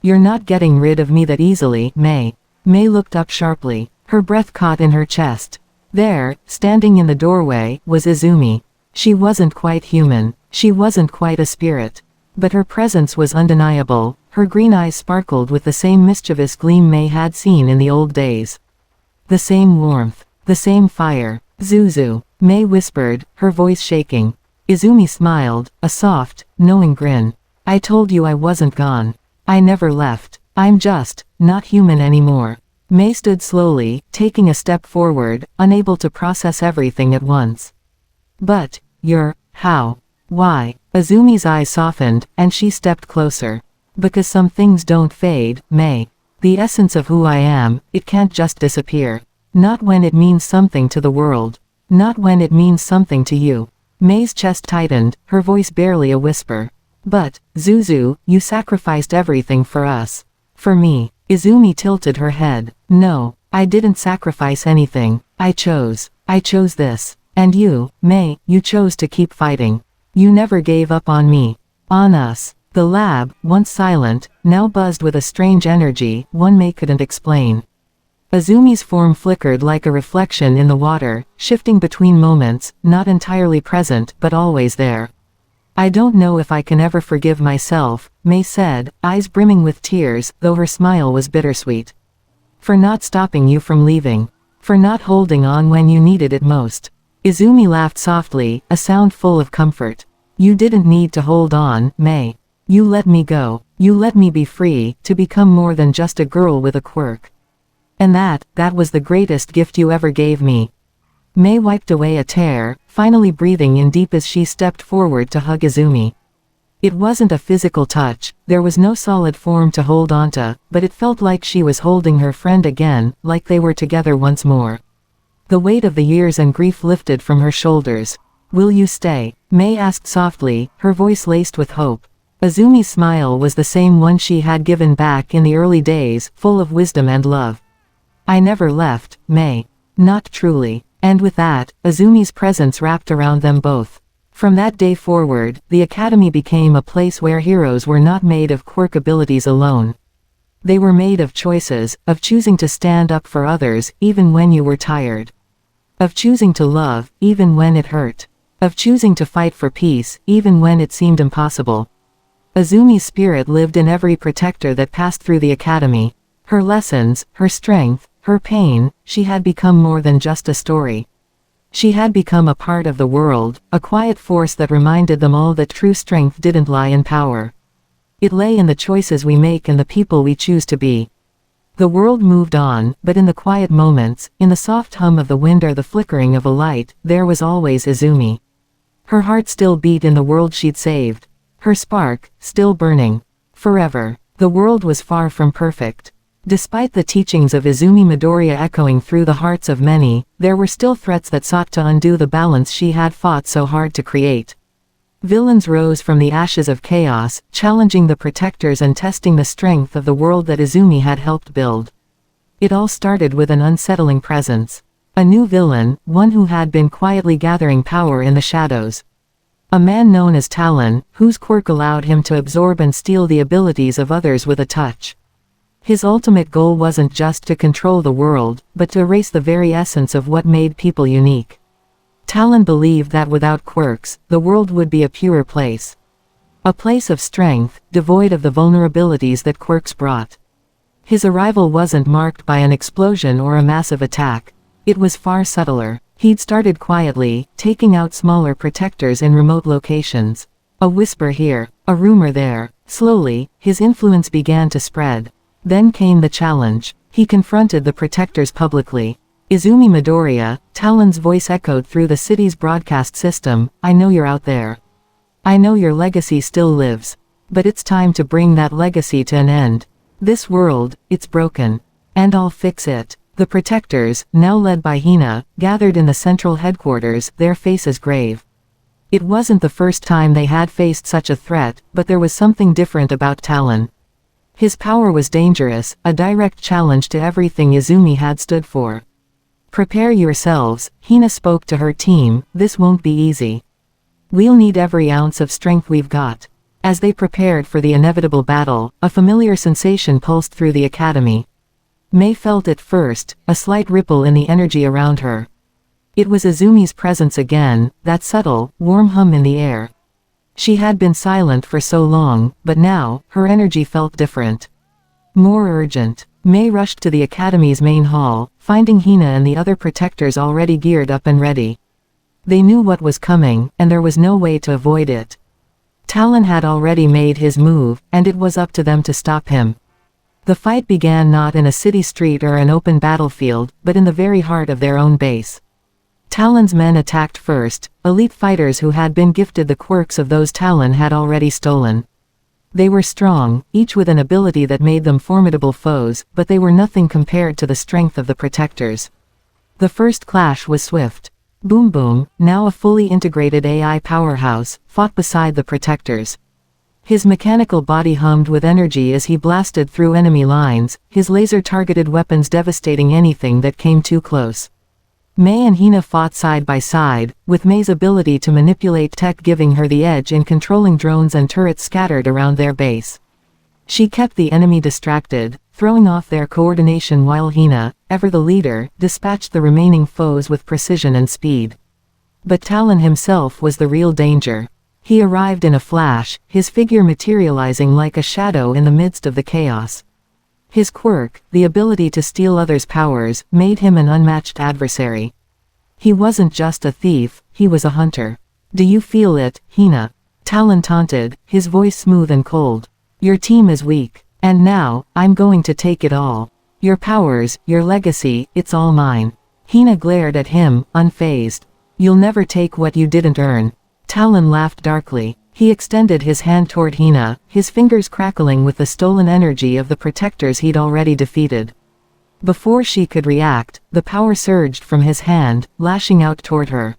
"You're not getting rid of me that easily, May." May looked up sharply. Her breath caught in her chest. There, standing in the doorway, was Izumi. She wasn't quite human. She wasn't quite a spirit. But her presence was undeniable. Her green eyes sparkled with the same mischievous gleam May had seen in the old days. The same warmth. The same fire. "Zuzu," May whispered, her voice shaking. Izumi smiled, a soft, knowing grin. "I told you I wasn't gone. I never left. I'm just not human anymore." May stood slowly, taking a step forward, unable to process everything at once. "But, you're, how? Why?" Izumi's eyes softened, and she stepped closer. "Because some things don't fade, May. The essence of who I am, it can't just disappear. Not when it means something to the world. Not when it means something to you." May's chest tightened, her voice barely a whisper. "But, Zuzu, you sacrificed everything for us. For me." Izumi tilted her head. "No, I didn't sacrifice anything. I chose this. And you, May, you chose to keep fighting. You never gave up on me. On us." The lab, once silent, now buzzed with a strange energy, one May couldn't explain. Izumi's form flickered like a reflection in the water, shifting between moments, not entirely present but always there. "I don't know if I can ever forgive myself," May said, eyes brimming with tears, though her smile was bittersweet. "For not stopping you from leaving. For not holding on when you needed it most." Izumi laughed softly, a sound full of comfort. "You didn't need to hold on, May. You let me go. You let me be free, to become more than just a girl with a quirk. And that was the greatest gift you ever gave me." May wiped away a tear, finally breathing in deep as she stepped forward to hug Izumi. It wasn't a physical touch, there was no solid form to hold onto, but it felt like she was holding her friend again, like they were together once more. The weight of the years and grief lifted from her shoulders. "Will you stay?" May asked softly, her voice laced with hope. Izumi's smile was the same one she had given back in the early days, full of wisdom and love. "I never left, May. Not truly." And with that, Izumi's presence wrapped around them both. From that day forward, the academy became a place where heroes were not made of quirk abilities alone. They were made of choices, of choosing to stand up for others, even when you were tired. Of choosing to love, even when it hurt. Of choosing to fight for peace, even when it seemed impossible. Izumi's spirit lived in every protector that passed through the academy. Her lessons, her strength, her pain, she had become more than just a story. She had become a part of the world, a quiet force that reminded them all that true strength didn't lie in power. It lay in the choices we make and the people we choose to be. The world moved on, but in the quiet moments, in the soft hum of the wind or the flickering of a light, there was always Izumi. Her heart still beat in the world she'd saved. Her spark, still burning. Forever. The world was far from perfect. Despite the teachings of Izuku Midoriya echoing through the hearts of many, there were still threats that sought to undo the balance she had fought so hard to create. Villains rose from the ashes of chaos, challenging the protectors and testing the strength of the world that Izumi had helped build. It all started with an unsettling presence. A new villain, one who had been quietly gathering power in the shadows. A man known as Talon, whose quirk allowed him to absorb and steal the abilities of others with a touch. His ultimate goal wasn't just to control the world, but to erase the very essence of what made people unique. Talon believed that without quirks, the world would be a purer place. A place of strength, devoid of the vulnerabilities that quirks brought. His arrival wasn't marked by an explosion or a massive attack. It was far subtler. He'd started quietly, taking out smaller protectors in remote locations. A whisper here, a rumor there. Slowly, his influence began to spread. Then came the challenge. He confronted the protectors publicly. Izuku Midoriya, Talon's voice echoed through the city's broadcast system, "I know you're out there. I know your legacy still lives. But it's time to bring that legacy to an end. This world, it's broken. And I'll fix it." The protectors, now led by Hina, gathered in the central headquarters, their faces grave. It wasn't the first time they had faced such a threat, but there was something different about Talon. His power was dangerous, a direct challenge to everything Izumi had stood for. "Prepare yourselves," Hina spoke to her team, "this won't be easy. We'll need every ounce of strength we've got." As they prepared for the inevitable battle, a familiar sensation pulsed through the academy. Mei felt it first, a slight ripple in the energy around her. It was Izumi's presence again, that subtle, warm hum in the air. She had been silent for so long, but now, her energy felt different. More urgent. Mei rushed to the academy's main hall, finding Hina and the other protectors already geared up and ready. They knew what was coming, and there was no way to avoid it. Talon had already made his move, and it was up to them to stop him. The fight began not in a city street or an open battlefield, but in the very heart of their own base. Talon's men attacked first, elite fighters who had been gifted the quirks of those Talon had already stolen. They were strong, each with an ability that made them formidable foes, but they were nothing compared to the strength of the protectors. The first clash was swift. Boom Boom, now a fully integrated AI powerhouse, fought beside the protectors. His mechanical body hummed with energy as he blasted through enemy lines, his laser-targeted weapons devastating anything that came too close. Mei and Hina fought side by side, with Mei's ability to manipulate tech giving her the edge in controlling drones and turrets scattered around their base. She kept the enemy distracted, throwing off their coordination while Hina, ever the leader, dispatched the remaining foes with precision and speed. But Talon himself was the real danger. He arrived in a flash, his figure materializing like a shadow in the midst of the chaos. His quirk, the ability to steal others' powers, made him an unmatched adversary. He wasn't just a thief, he was a hunter. "Do you feel it, Hina?" Talon taunted, his voice smooth and cold. "Your team is weak. And now, I'm going to take it all. Your powers, your legacy, it's all mine." Hina glared at him, unfazed. "You'll never take what you didn't earn." Talon laughed darkly. He extended his hand toward Hina, his fingers crackling with the stolen energy of the protectors he'd already defeated. Before she could react, the power surged from his hand, lashing out toward her.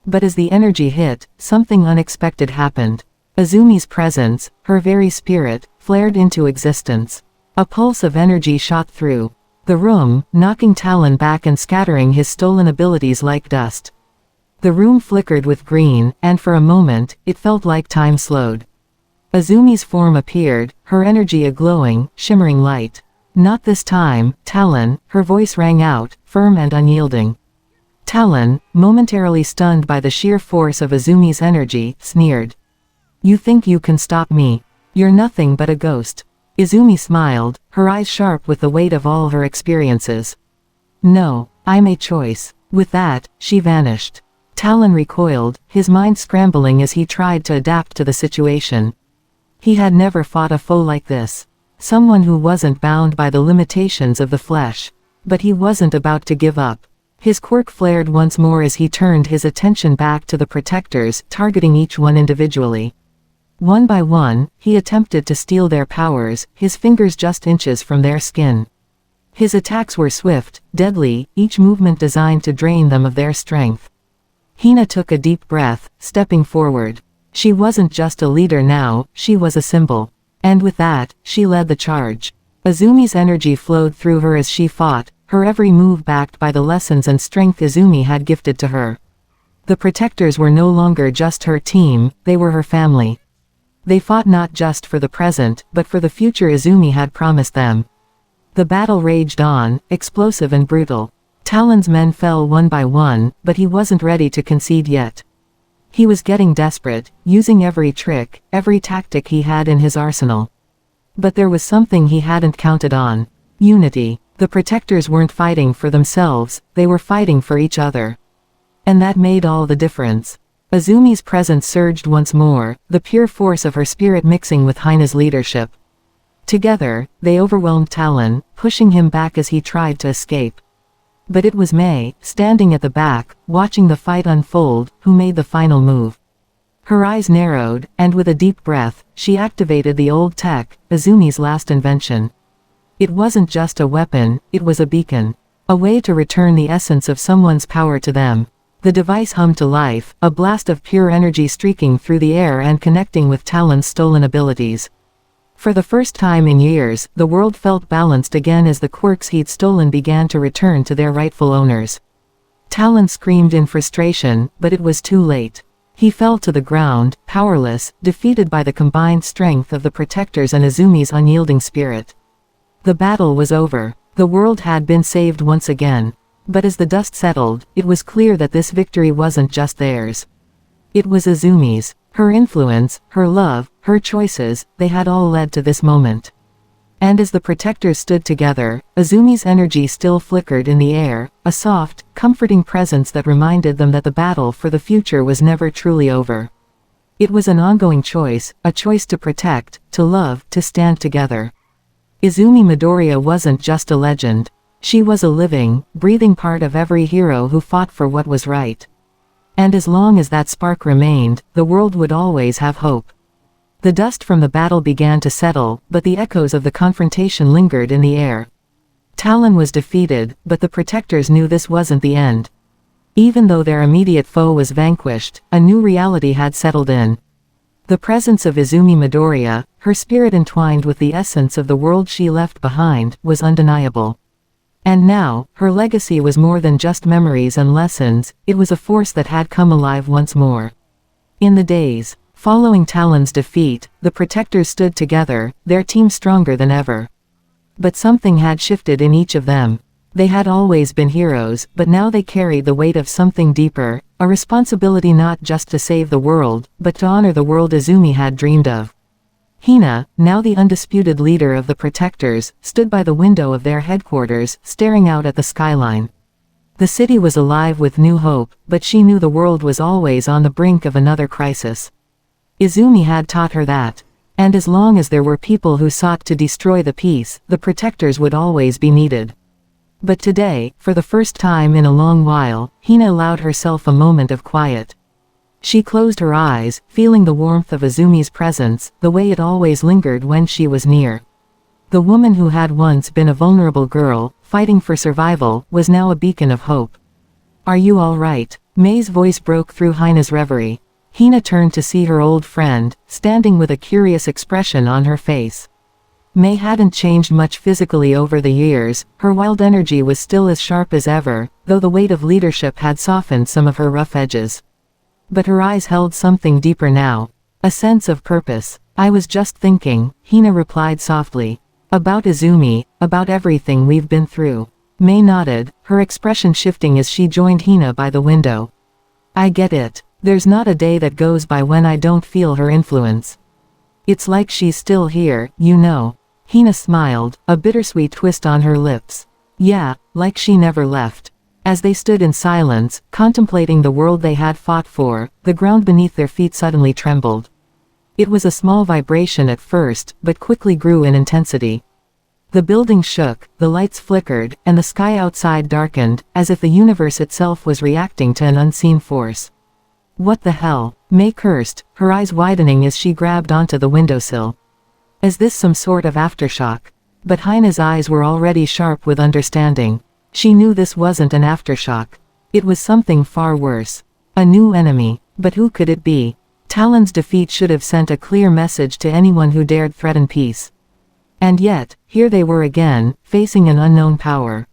But as the energy hit, something unexpected happened. Izumi's presence, her very spirit, flared into existence. A pulse of energy shot through the room, knocking Talon back and scattering his stolen abilities like dust. The room flickered with green, and for a moment, it felt like time slowed. Izumi's form appeared, her energy a glowing, shimmering light. "Not this time, Talon," her voice rang out, firm and unyielding. Talon, momentarily stunned by the sheer force of Izumi's energy, sneered. "You think you can stop me? You're nothing but a ghost." Izumi smiled, her eyes sharp with the weight of all her experiences. "No, I'm a choice." With that, she vanished. Talon recoiled, his mind scrambling as he tried to adapt to the situation. He had never fought a foe like this. Someone who wasn't bound by the limitations of the flesh. But he wasn't about to give up. His quirk flared once more as he turned his attention back to the protectors, targeting each one individually. One by one, he attempted to steal their powers, his fingers just inches from their skin. His attacks were swift, deadly, each movement designed to drain them of their strength. Hina took a deep breath, stepping forward. She wasn't just a leader now, she was a symbol. And with that, she led the charge. Izumi's energy flowed through her as she fought, her every move backed by the lessons and strength Izumi had gifted to her. The protectors were no longer just her team, they were her family. They fought not just for the present, but for the future Izumi had promised them. The battle raged on, explosive and brutal. Talon's men fell one by one, but he wasn't ready to concede yet. He was getting desperate, using every trick, every tactic he had in his arsenal. But there was something he hadn't counted on. Unity. The protectors weren't fighting for themselves, they were fighting for each other. And that made all the difference. Izumi's presence surged once more, the pure force of her spirit mixing with Hina's leadership. Together, they overwhelmed Talon, pushing him back as he tried to escape. But it was Mei, standing at the back, watching the fight unfold, who made the final move. Her eyes narrowed, and with a deep breath, she activated the old tech, Izumi's last invention. It wasn't just a weapon, it was a beacon. A way to return the essence of someone's power to them. The device hummed to life, a blast of pure energy streaking through the air and connecting with Talon's stolen abilities. For the first time in years, the world felt balanced again as the quirks he'd stolen began to return to their rightful owners. Talon screamed in frustration, but it was too late. He fell to the ground, powerless, defeated by the combined strength of the protectors and Izumi's unyielding spirit. The battle was over. The world had been saved once again. But as the dust settled, it was clear that this victory wasn't just theirs. It was Izumi's. Her influence, her love, her choices, they had all led to this moment. And as the protectors stood together, Izumi's energy still flickered in the air, a soft, comforting presence that reminded them that the battle for the future was never truly over. It was an ongoing choice, a choice to protect, to love, to stand together. Izuku Midoriya wasn't just a legend. She was a living, breathing part of every hero who fought for what was right. And as long as that spark remained, the world would always have hope. The dust from the battle began to settle, but the echoes of the confrontation lingered in the air. Talon was defeated, but the protectors knew this wasn't the end. Even though their immediate foe was vanquished, a new reality had settled in. The presence of Izuku Midoriya, her spirit entwined with the essence of the world she left behind, was undeniable. And now, her legacy was more than just memories and lessons, it was a force that had come alive once more. In the days following Talon's defeat, the protectors stood together, their team stronger than ever. But something had shifted in each of them. They had always been heroes, but now they carried the weight of something deeper, a responsibility not just to save the world, but to honor the world Izumi had dreamed of. Hina, now the undisputed leader of the protectors, stood by the window of their headquarters, staring out at the skyline. The city was alive with new hope, but she knew the world was always on the brink of another crisis. Izumi had taught her that. And as long as there were people who sought to destroy the peace, the protectors would always be needed. But today, for the first time in a long while, Hina allowed herself a moment of quiet. She closed her eyes, feeling the warmth of Izumi's presence, the way it always lingered when she was near. The woman who had once been a vulnerable girl, fighting for survival, was now a beacon of hope. "Are you all right?" Mei's voice broke through Hina's reverie. Hina turned to see her old friend, standing with a curious expression on her face. Mei hadn't changed much physically over the years, her wild energy was still as sharp as ever, though the weight of leadership had softened some of her rough edges. But her eyes held something deeper now. A sense of purpose. "I was just thinking," Hina replied softly. "About Izumi, about everything we've been through." Mei nodded, her expression shifting as she joined Hina by the window. "I get it. There's not a day that goes by when I don't feel her influence. It's like she's still here, you know." Hina smiled, a bittersweet twist on her lips. "Yeah, like she never left." As they stood in silence, contemplating the world they had fought for, the ground beneath their feet suddenly trembled. It was a small vibration at first, but quickly grew in intensity. The building shook, the lights flickered, and the sky outside darkened, as if the universe itself was reacting to an unseen force. "What the hell?" Mei cursed, her eyes widening as she grabbed onto the windowsill. "Is this some sort of aftershock?" But Hina's eyes were already sharp with understanding. She knew this wasn't an aftershock. It was something far worse. A new enemy. But who could it be? Talon's defeat should have sent a clear message to anyone who dared threaten peace. And yet, here they were again, facing an unknown power.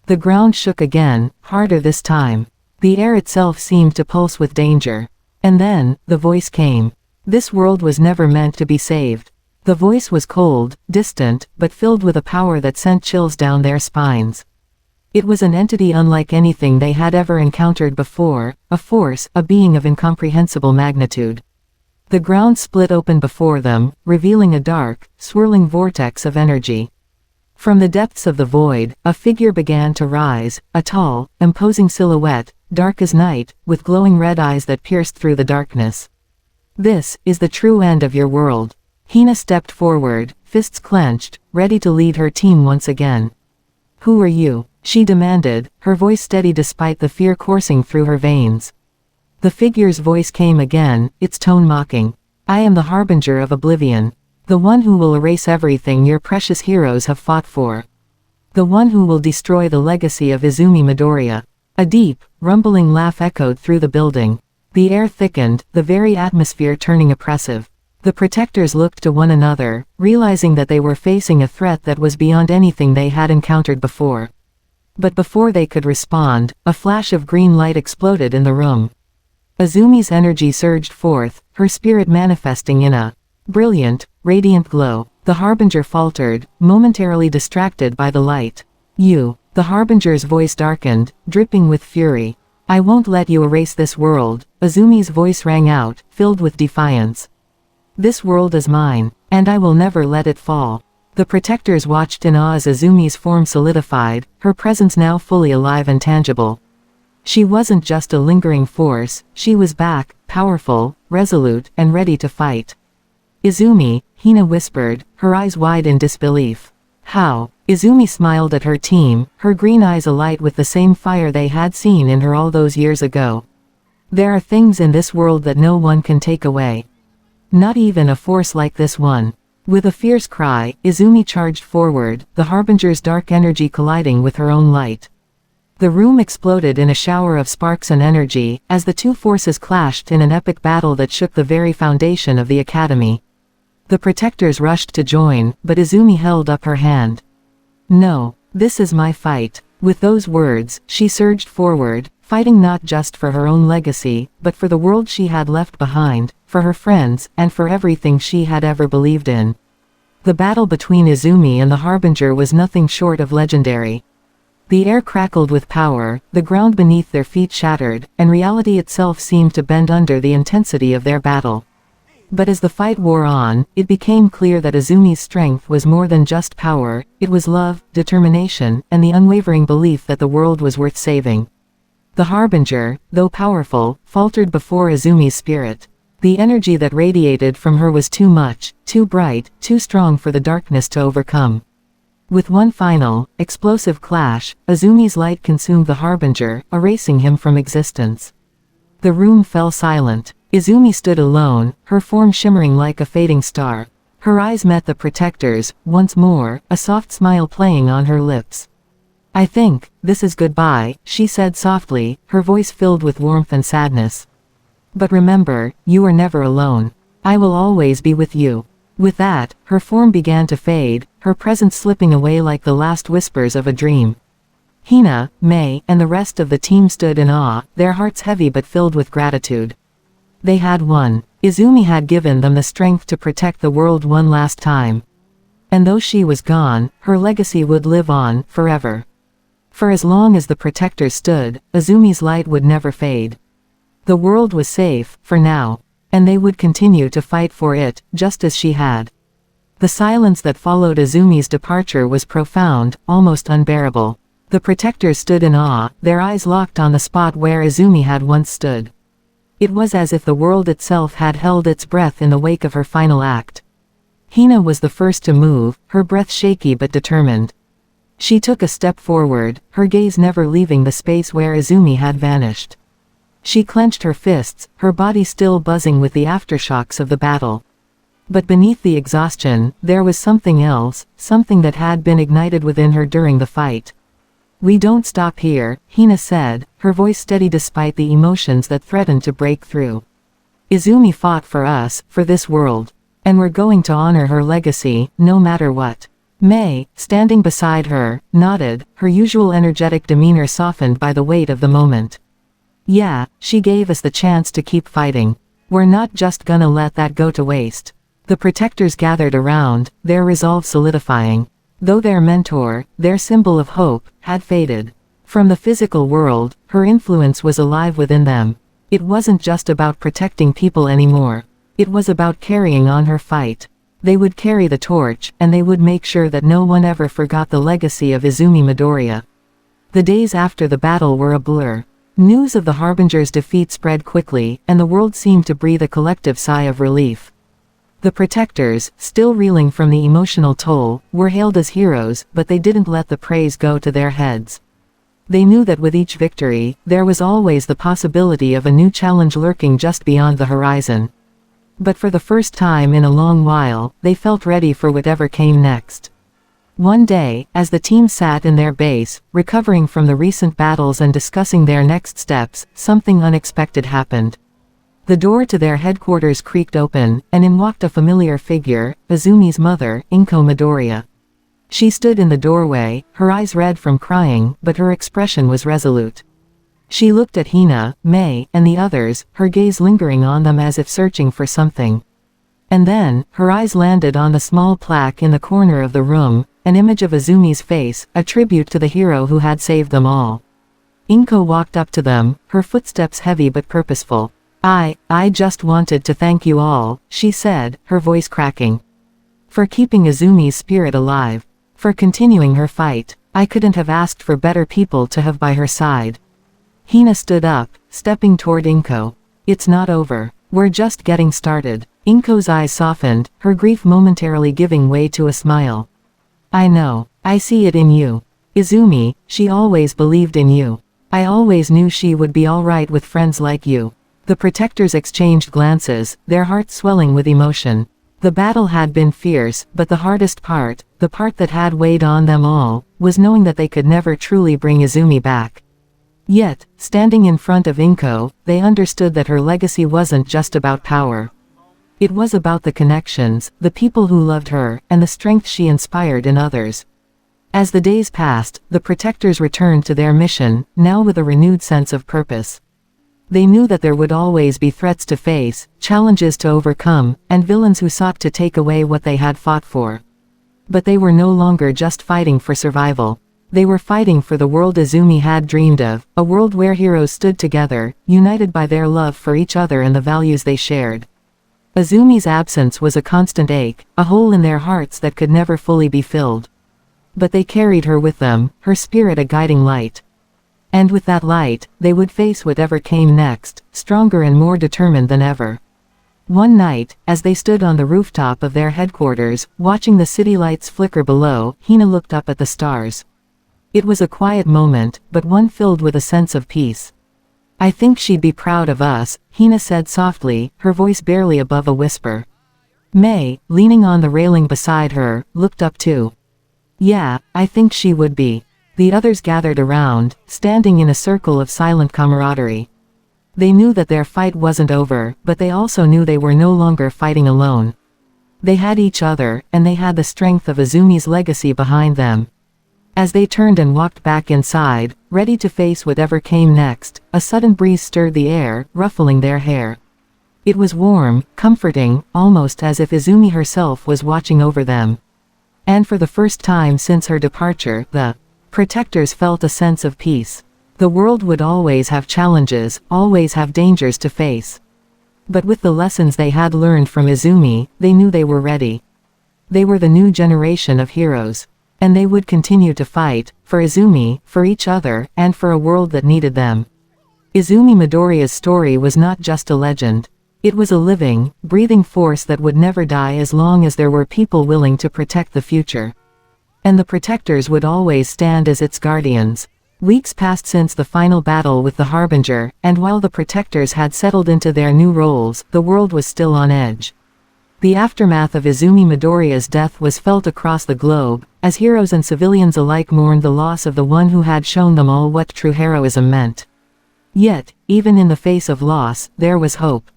The ground shook again, harder this time. The air itself seemed to pulse with danger. And then, the voice came. "This world was never meant to be saved. The voice was cold, distant, but filled with a power that sent chills down their spines. It was an entity unlike anything they had ever encountered before, a force, a being of incomprehensible magnitude. The ground split open before them, revealing a dark, swirling vortex of energy. From the depths of the void, a figure began to rise, a tall, imposing silhouette, dark as night, with glowing red eyes that pierced through the darkness. "This is the true end of your world." Hina stepped forward, fists clenched, ready to lead her team once again. "Who are you?" she demanded, her voice steady despite the fear coursing through her veins. The figure's voice came again, its tone mocking. "I am the harbinger of oblivion. The one who will erase everything your precious heroes have fought for. The one who will destroy the legacy of Izuku Midoriya." A deep, rumbling laugh echoed through the building. The air thickened, the very atmosphere turning oppressive. The protectors looked to one another, realizing that they were facing a threat that was beyond anything they had encountered before. But before they could respond, a flash of green light exploded in the room. Izumi's energy surged forth, her spirit manifesting in a brilliant, radiant glow. The harbinger faltered, momentarily distracted by the light. "You." The harbinger's voice darkened, dripping with fury. "I won't let you erase this world." Izumi's voice rang out, filled with defiance. "This world is mine, and I will never let it fall." The protectors watched in awe as Izumi's form solidified, her presence now fully alive and tangible. She wasn't just a lingering force, she was back, powerful, resolute, and ready to fight. "Izumi," Hina whispered, her eyes wide in disbelief. "How?" Izumi smiled at her team, her green eyes alight with the same fire they had seen in her all those years ago. "There are things in this world that no one can take away. Not even a force like this one." With a fierce cry, Izumi charged forward, the harbinger's dark energy colliding with her own light. The room exploded in a shower of sparks and energy, as the two forces clashed in an epic battle that shook the very foundation of the academy. The protectors rushed to join, but Izumi held up her hand. "No, this is my fight." With those words, she surged forward, fighting not just for her own legacy, but for the world she had left behind, for her friends, and for everything she had ever believed in. The battle between Izumi and the harbinger was nothing short of legendary. The air crackled with power, the ground beneath their feet shattered, and reality itself seemed to bend under the intensity of their battle. But as the fight wore on, it became clear that Izumi's strength was more than just power, it was love, determination, and the unwavering belief that the world was worth saving. The harbinger, though powerful, faltered before Izumi's spirit. The energy that radiated from her was too much, too bright, too strong for the darkness to overcome. With one final, explosive clash, Izumi's light consumed the harbinger, erasing him from existence. The room fell silent. Izumi stood alone, her form shimmering like a fading star. Her eyes met the protectors, once more, a soft smile playing on her lips. "I think, this is goodbye," she said softly, her voice filled with warmth and sadness. "But remember, you are never alone. I will always be with you." With that, her form began to fade, her presence slipping away like the last whispers of a dream. Hina, Mei, and the rest of the team stood in awe, their hearts heavy but filled with gratitude. They had won. Izumi had given them the strength to protect the world one last time. And though she was gone, her legacy would live on, forever. For as long as the protectors stood, Izumi's light would never fade. The world was safe, for now. And they would continue to fight for it, just as she had. The silence that followed Izumi's departure was profound, almost unbearable. The protectors stood in awe, their eyes locked on the spot where Izumi had once stood. It was as if the world itself had held its breath in the wake of her final act. Hina was the first to move, her breath shaky but determined. She took a step forward, her gaze never leaving the space where Izumi had vanished. She clenched her fists, her body still buzzing with the aftershocks of the battle. But beneath the exhaustion, there was something else, something that had been ignited within her during the fight. "We don't stop here," Hina said, her voice steady despite the emotions that threatened to break through. "Izumi fought for us, for this world. And we're going to honor her legacy, no matter what." Mei, standing beside her, nodded, her usual energetic demeanor softened by the weight of the moment. "Yeah, she gave us the chance to keep fighting. We're not just gonna let that go to waste." The protectors gathered around, their resolve solidifying. Though their mentor, their symbol of hope, had faded from the physical world, her influence was alive within them. It wasn't just about protecting people anymore. It was about carrying on her fight. They would carry the torch, and they would make sure that no one ever forgot the legacy of Izuku Midoriya. The days after the battle were a blur. News of the Harbinger's defeat spread quickly, and the world seemed to breathe a collective sigh of relief. The protectors, still reeling from the emotional toll, were hailed as heroes, but they didn't let the praise go to their heads. They knew that with each victory, there was always the possibility of a new challenge lurking just beyond the horizon. But for the first time in a long while, they felt ready for whatever came next. One day, as the team sat in their base, recovering from the recent battles and discussing their next steps, something unexpected happened. The door to their headquarters creaked open, and in walked a familiar figure, Izumi's mother, Izuku Midoriya. She stood in the doorway, her eyes red from crying, but her expression was resolute. She looked at Hina, Mei, and the others, her gaze lingering on them as if searching for something. And then, her eyes landed on the small plaque in the corner of the room, an image of Izumi's face, a tribute to the hero who had saved them all. Izuku walked up to them, her footsteps heavy but purposeful. I just wanted to thank you all," she said, her voice cracking. "For keeping Izumi's spirit alive. For continuing her fight. I couldn't have asked for better people to have by her side." Hina stood up, stepping toward Izuku. "It's not over. We're just getting started." Inko's eyes softened, her grief momentarily giving way to a smile. "I know. I see it in you. Izumi, she always believed in you. I always knew she would be alright with friends like you." The protectors exchanged glances, their hearts swelling with emotion. The battle had been fierce, but the hardest part, the part that had weighed on them all, was knowing that they could never truly bring Izumi back. Yet, standing in front of Izuku, they understood that her legacy wasn't just about power. It was about the connections, the people who loved her, and the strength she inspired in others. As the days passed, the protectors returned to their mission, now with a renewed sense of purpose. They knew that there would always be threats to face, challenges to overcome, and villains who sought to take away what they had fought for. But they were no longer just fighting for survival. They were fighting for the world Izumi had dreamed of, a world where heroes stood together, united by their love for each other and the values they shared. Izumi's absence was a constant ache, a hole in their hearts that could never fully be filled. But they carried her with them, her spirit a guiding light. And with that light, they would face whatever came next, stronger and more determined than ever. One night, as they stood on the rooftop of their headquarters, watching the city lights flicker below, Hina looked up at the stars. It was a quiet moment, but one filled with a sense of peace. "I think she'd be proud of us," Hina said softly, her voice barely above a whisper. Mei, leaning on the railing beside her, looked up too. "Yeah, I think she would be." The others gathered around, standing in a circle of silent camaraderie. They knew that their fight wasn't over, but they also knew they were no longer fighting alone. They had each other, and they had the strength of Izumi's legacy behind them. As they turned and walked back inside, ready to face whatever came next, a sudden breeze stirred the air, ruffling their hair. It was warm, comforting, almost as if Izumi herself was watching over them. And for the first time since her departure, the protectors felt a sense of peace. The world would always have challenges, always have dangers to face. But with the lessons they had learned from Izumi, they knew they were ready. They were the new generation of heroes. And they would continue to fight, for Izumi, for each other, and for a world that needed them. Izuku Midoriya's story was not just a legend. It was a living, breathing force that would never die as long as there were people willing to protect the future. And the protectors would always stand as its guardians. Weeks passed since the final battle with the Harbinger, and while the protectors had settled into their new roles, the world was still on edge. The aftermath of Izuku Midoriya's death was felt across the globe, as heroes and civilians alike mourned the loss of the one who had shown them all what true heroism meant. Yet, even in the face of loss, there was hope.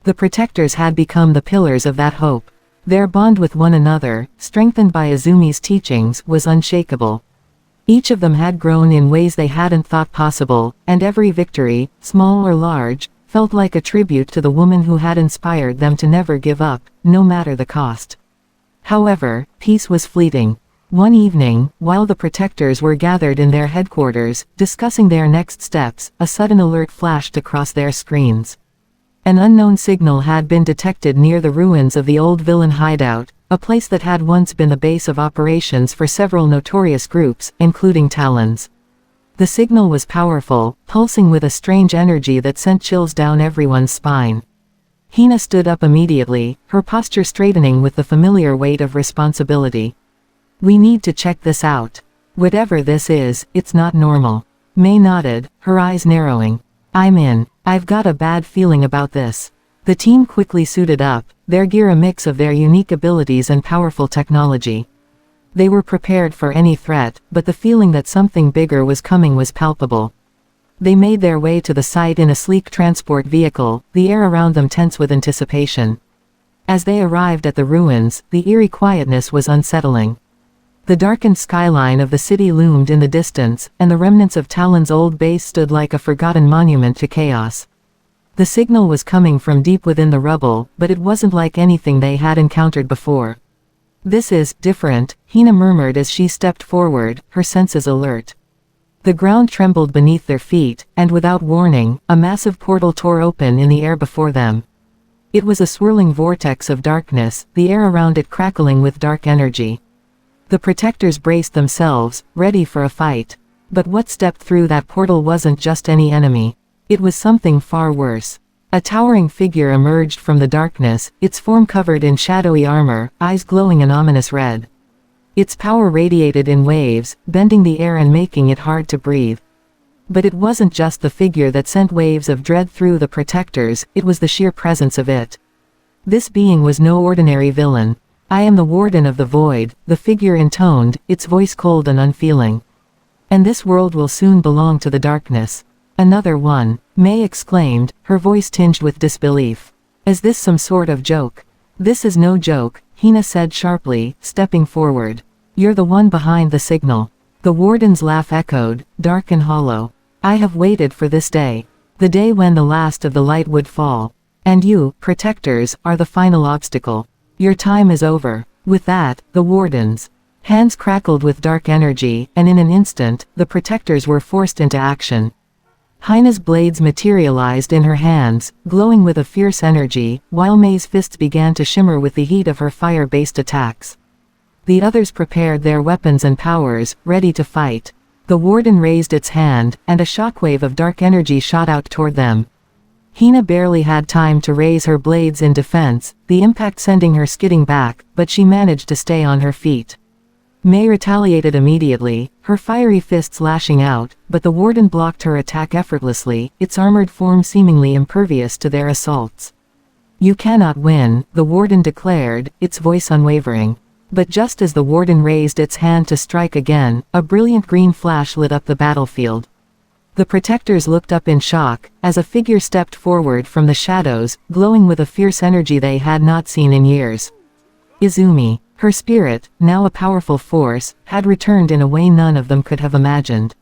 The protectors had become the pillars of that hope. Their bond with one another, strengthened by Izumi's teachings, was unshakable. Each of them had grown in ways they hadn't thought possible, and every victory, small or large, felt like a tribute to the woman who had inspired them to never give up, no matter the cost. However, peace was fleeting. One evening, while the protectors were gathered in their headquarters, discussing their next steps, a sudden alert flashed across their screens. An unknown signal had been detected near the ruins of the old villain hideout, a place that had once been the base of operations for several notorious groups, including Talon's. The signal was powerful, pulsing with a strange energy that sent chills down everyone's spine. Hina stood up immediately, her posture straightening with the familiar weight of responsibility. "We need to check this out. Whatever this is, it's not normal." Mei nodded, her eyes narrowing. "I'm in. I've got a bad feeling about this." The team quickly suited up, their gear a mix of their unique abilities and powerful technology. They were prepared for any threat, but the feeling that something bigger was coming was palpable. They made their way to the site in a sleek transport vehicle, the air around them tense with anticipation. As they arrived at the ruins, the eerie quietness was unsettling. The darkened skyline of the city loomed in the distance, and the remnants of Talon's old base stood like a forgotten monument to chaos. The signal was coming from deep within the rubble, but it wasn't like anything they had encountered before. "This is different," Hina murmured as she stepped forward, her senses alert. The ground trembled beneath their feet, and without warning, a massive portal tore open in the air before them. It was a swirling vortex of darkness, the air around it crackling with dark energy. The protectors braced themselves, ready for a fight. But what stepped through that portal wasn't just any enemy. It was something far worse. A towering figure emerged from the darkness, its form covered in shadowy armor, eyes glowing an ominous red. Its power radiated in waves, bending the air and making it hard to breathe. But it wasn't just the figure that sent waves of dread through the protectors, it was the sheer presence of it. This being was no ordinary villain. "I am the Warden of the Void," the figure intoned, its voice cold and unfeeling. "And this world will soon belong to the darkness." "Another one," Mei exclaimed, her voice tinged with disbelief. "Is this some sort of joke?" "This is no joke," Hina said sharply, stepping forward. "You're the one behind the signal." The Warden's laugh echoed, dark and hollow. "I have waited for this day. The day when the last of the light would fall. And you, protectors, are the final obstacle. Your time is over." With that, the Warden's hands crackled with dark energy, and in an instant, the protectors were forced into action. Hina's blades materialized in her hands, glowing with a fierce energy, while Mei's fists began to shimmer with the heat of her fire-based attacks. The others prepared their weapons and powers, ready to fight. The Warden raised its hand, and a shockwave of dark energy shot out toward them. Hina barely had time to raise her blades in defense, the impact sending her skidding back, but she managed to stay on her feet. Mei retaliated immediately, her fiery fists lashing out, but the Warden blocked her attack effortlessly, its armored form seemingly impervious to their assaults. "You cannot win," the Warden declared, its voice unwavering. But just as the Warden raised its hand to strike again, a brilliant green flash lit up the battlefield. The protectors looked up in shock, as a figure stepped forward from the shadows, glowing with a fierce energy they had not seen in years. Izumi. Her spirit, now a powerful force, had returned in a way none of them could have imagined.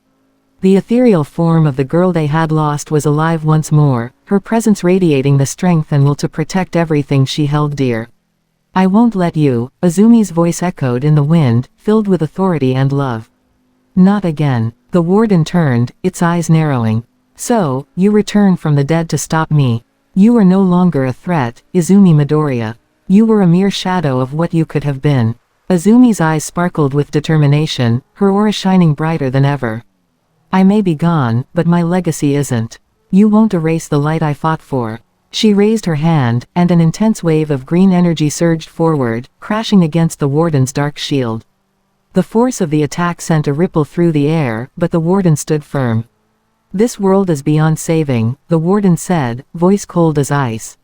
The ethereal form of the girl they had lost was alive once more, her presence radiating the strength and will to protect everything she held dear. "I won't let you," Izumi's voice echoed in the wind, filled with authority and love. "Not again." The Warden turned, its eyes narrowing. "So, you return from the dead to stop me. You are no longer a threat, Izuku Midoriya. You were a mere shadow of what you could have been." Izumi's eyes sparkled with determination, her aura shining brighter than ever. "I may be gone, but my legacy isn't. You won't erase the light I fought for." She raised her hand, and an intense wave of green energy surged forward, crashing against the Warden's dark shield. The force of the attack sent a ripple through the air, but the Warden stood firm. "This world is beyond saving," the Warden said, voice cold as ice.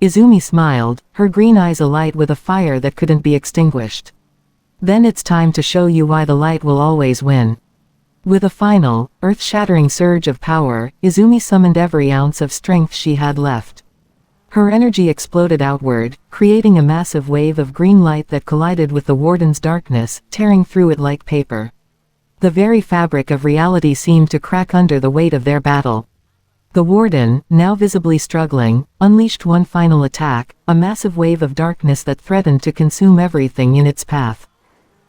Izumi smiled, her green eyes alight with a fire that couldn't be extinguished. "Then it's time to show you why the light will always win." With a final, earth-shattering surge of power, Izumi summoned every ounce of strength she had left. Her energy exploded outward, creating a massive wave of green light that collided with the Warden's darkness, tearing through it like paper. The very fabric of reality seemed to crack under the weight of their battle. The warden, now visibly struggling, unleashed one final attack, a massive wave of darkness that threatened to consume everything in its path.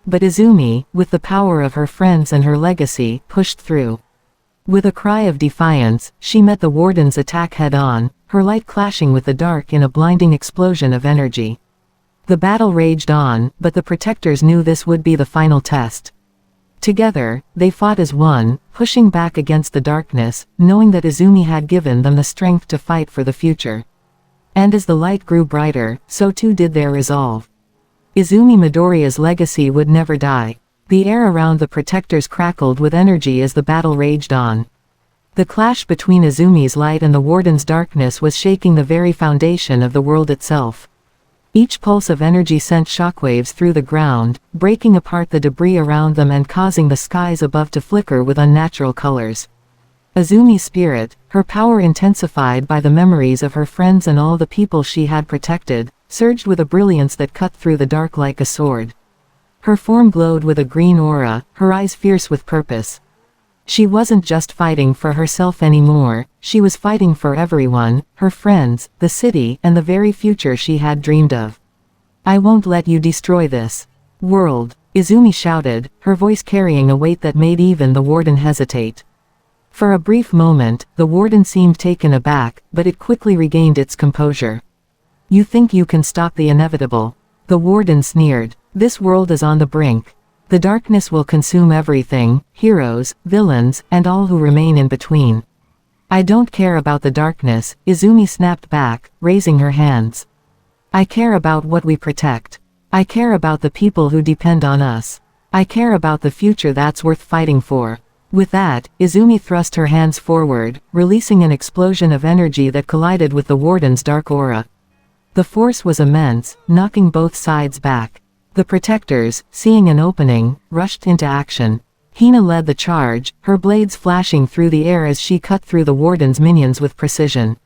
But Izumi, with the power of her friends and her legacy, pushed through. With a cry of defiance, she met the warden's attack head-on, her light clashing with the dark in a blinding explosion of energy. The battle raged on, but the protectors knew this would be the final test. Together, they fought as one, pushing back against the darkness, knowing that Izumi had given them the strength to fight for the future. And as the light grew brighter, so too did their resolve. Izuku Midoriya's legacy would never die. The air around the protectors crackled with energy as the battle raged on. The clash between Izumi's light and the warden's darkness was shaking the very foundation of the world itself. Each pulse of energy sent shockwaves through the ground, breaking apart the debris around them and causing the skies above to flicker with unnatural colors. Izumi's spirit, her power intensified by the memories of her friends and all the people she had protected, surged with a brilliance that cut through the dark like a sword. Her form glowed with a green aura, her eyes fierce with purpose. She wasn't just fighting for herself anymore, she was fighting for everyone, her friends, the city, and the very future she had dreamed of. "I won't let you destroy this world," Izumi shouted, her voice carrying a weight that made even the warden hesitate. For a brief moment, the warden seemed taken aback, but it quickly regained its composure. "You think you can stop the inevitable?" The warden sneered. "This world is on the brink. The darkness will consume everything, heroes, villains, and all who remain in between." "I don't care about the darkness," Izumi snapped back, raising her hands. "I care about what we protect. I care about the people who depend on us. I care about the future that's worth fighting for." With that, Izumi thrust her hands forward, releasing an explosion of energy that collided with the warden's dark aura. The force was immense, knocking both sides back. The protectors, seeing an opening, rushed into action. Hina led the charge, her blades flashing through the air as she cut through the warden's minions with precision.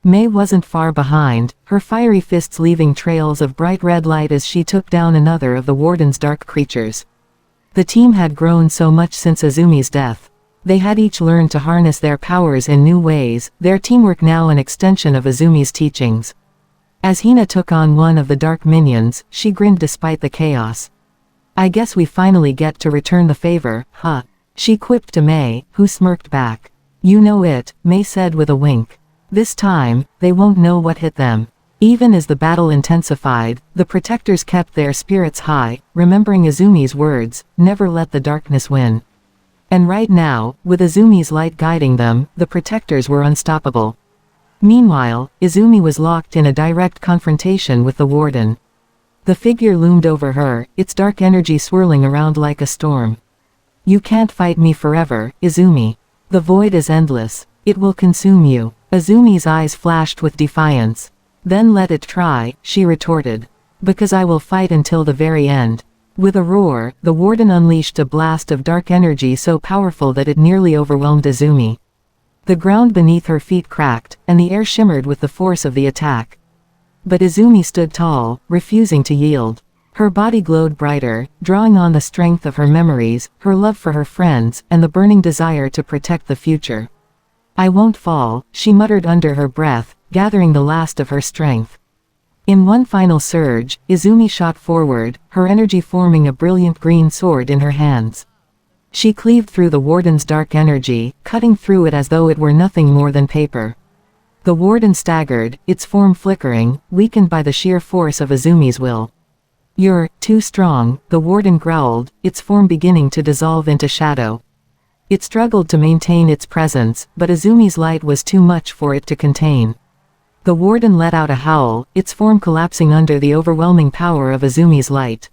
Mei wasn't far behind, her fiery fists leaving trails of bright red light as she took down another of the warden's dark creatures. The team had grown so much since Izumi's death. They had each learned to harness their powers in new ways, their teamwork now an extension of Izumi's teachings. As Hina took on one of the dark minions, she grinned despite the chaos. "I guess we finally get to return the favor, huh?" she quipped to Mei, who smirked back. "You know it," Mei said with a wink. "This time, they won't know what hit them." Even as the battle intensified, the protectors kept their spirits high, remembering Izumi's words, "Never let the darkness win." And right now, with Izumi's light guiding them, the protectors were unstoppable. Meanwhile, Izumi was locked in a direct confrontation with the warden. The figure loomed over her, its dark energy swirling around like a storm. "You can't fight me forever, Izumi. The void is endless. It will consume you." Izumi's eyes flashed with defiance. "Then let it try," she retorted. "Because I will fight until the very end." With a roar, the warden unleashed a blast of dark energy so powerful that it nearly overwhelmed Izumi. The ground beneath her feet cracked, and the air shimmered with the force of the attack. But Izumi stood tall, refusing to yield. Her body glowed brighter, drawing on the strength of her memories, her love for her friends, and the burning desire to protect the future. "I won't fall," she muttered under her breath, gathering the last of her strength. In one final surge, Izumi shot forward, her energy forming a brilliant green sword in her hands. She cleaved through the warden's dark energy, cutting through it as though it were nothing more than paper. The warden staggered, its form flickering, weakened by the sheer force of Izumi's will. "You're too strong," the warden growled, its form beginning to dissolve into shadow. It struggled to maintain its presence, but Izumi's light was too much for it to contain. The warden let out a howl, its form collapsing under the overwhelming power of Izumi's light.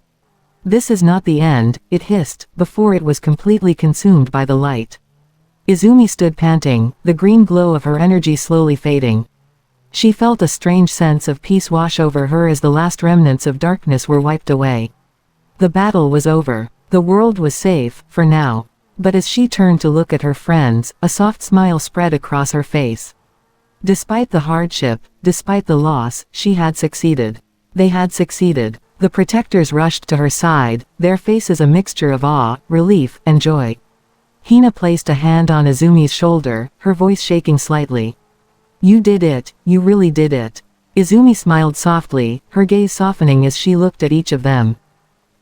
"This is not the end," it hissed, before it was completely consumed by the light. Izumi stood panting, the green glow of her energy slowly fading. She felt a strange sense of peace wash over her as the last remnants of darkness were wiped away. The battle was over. The world was safe, for now. But as she turned to look at her friends, a soft smile spread across her face. Despite the hardship, despite the loss, she had succeeded. They had succeeded. The protectors rushed to her side, their faces a mixture of awe, relief, and joy. Hina placed a hand on Izumi's shoulder, her voice shaking slightly. You did it, you really did it. Izumi smiled softly, her gaze softening as she looked at each of them.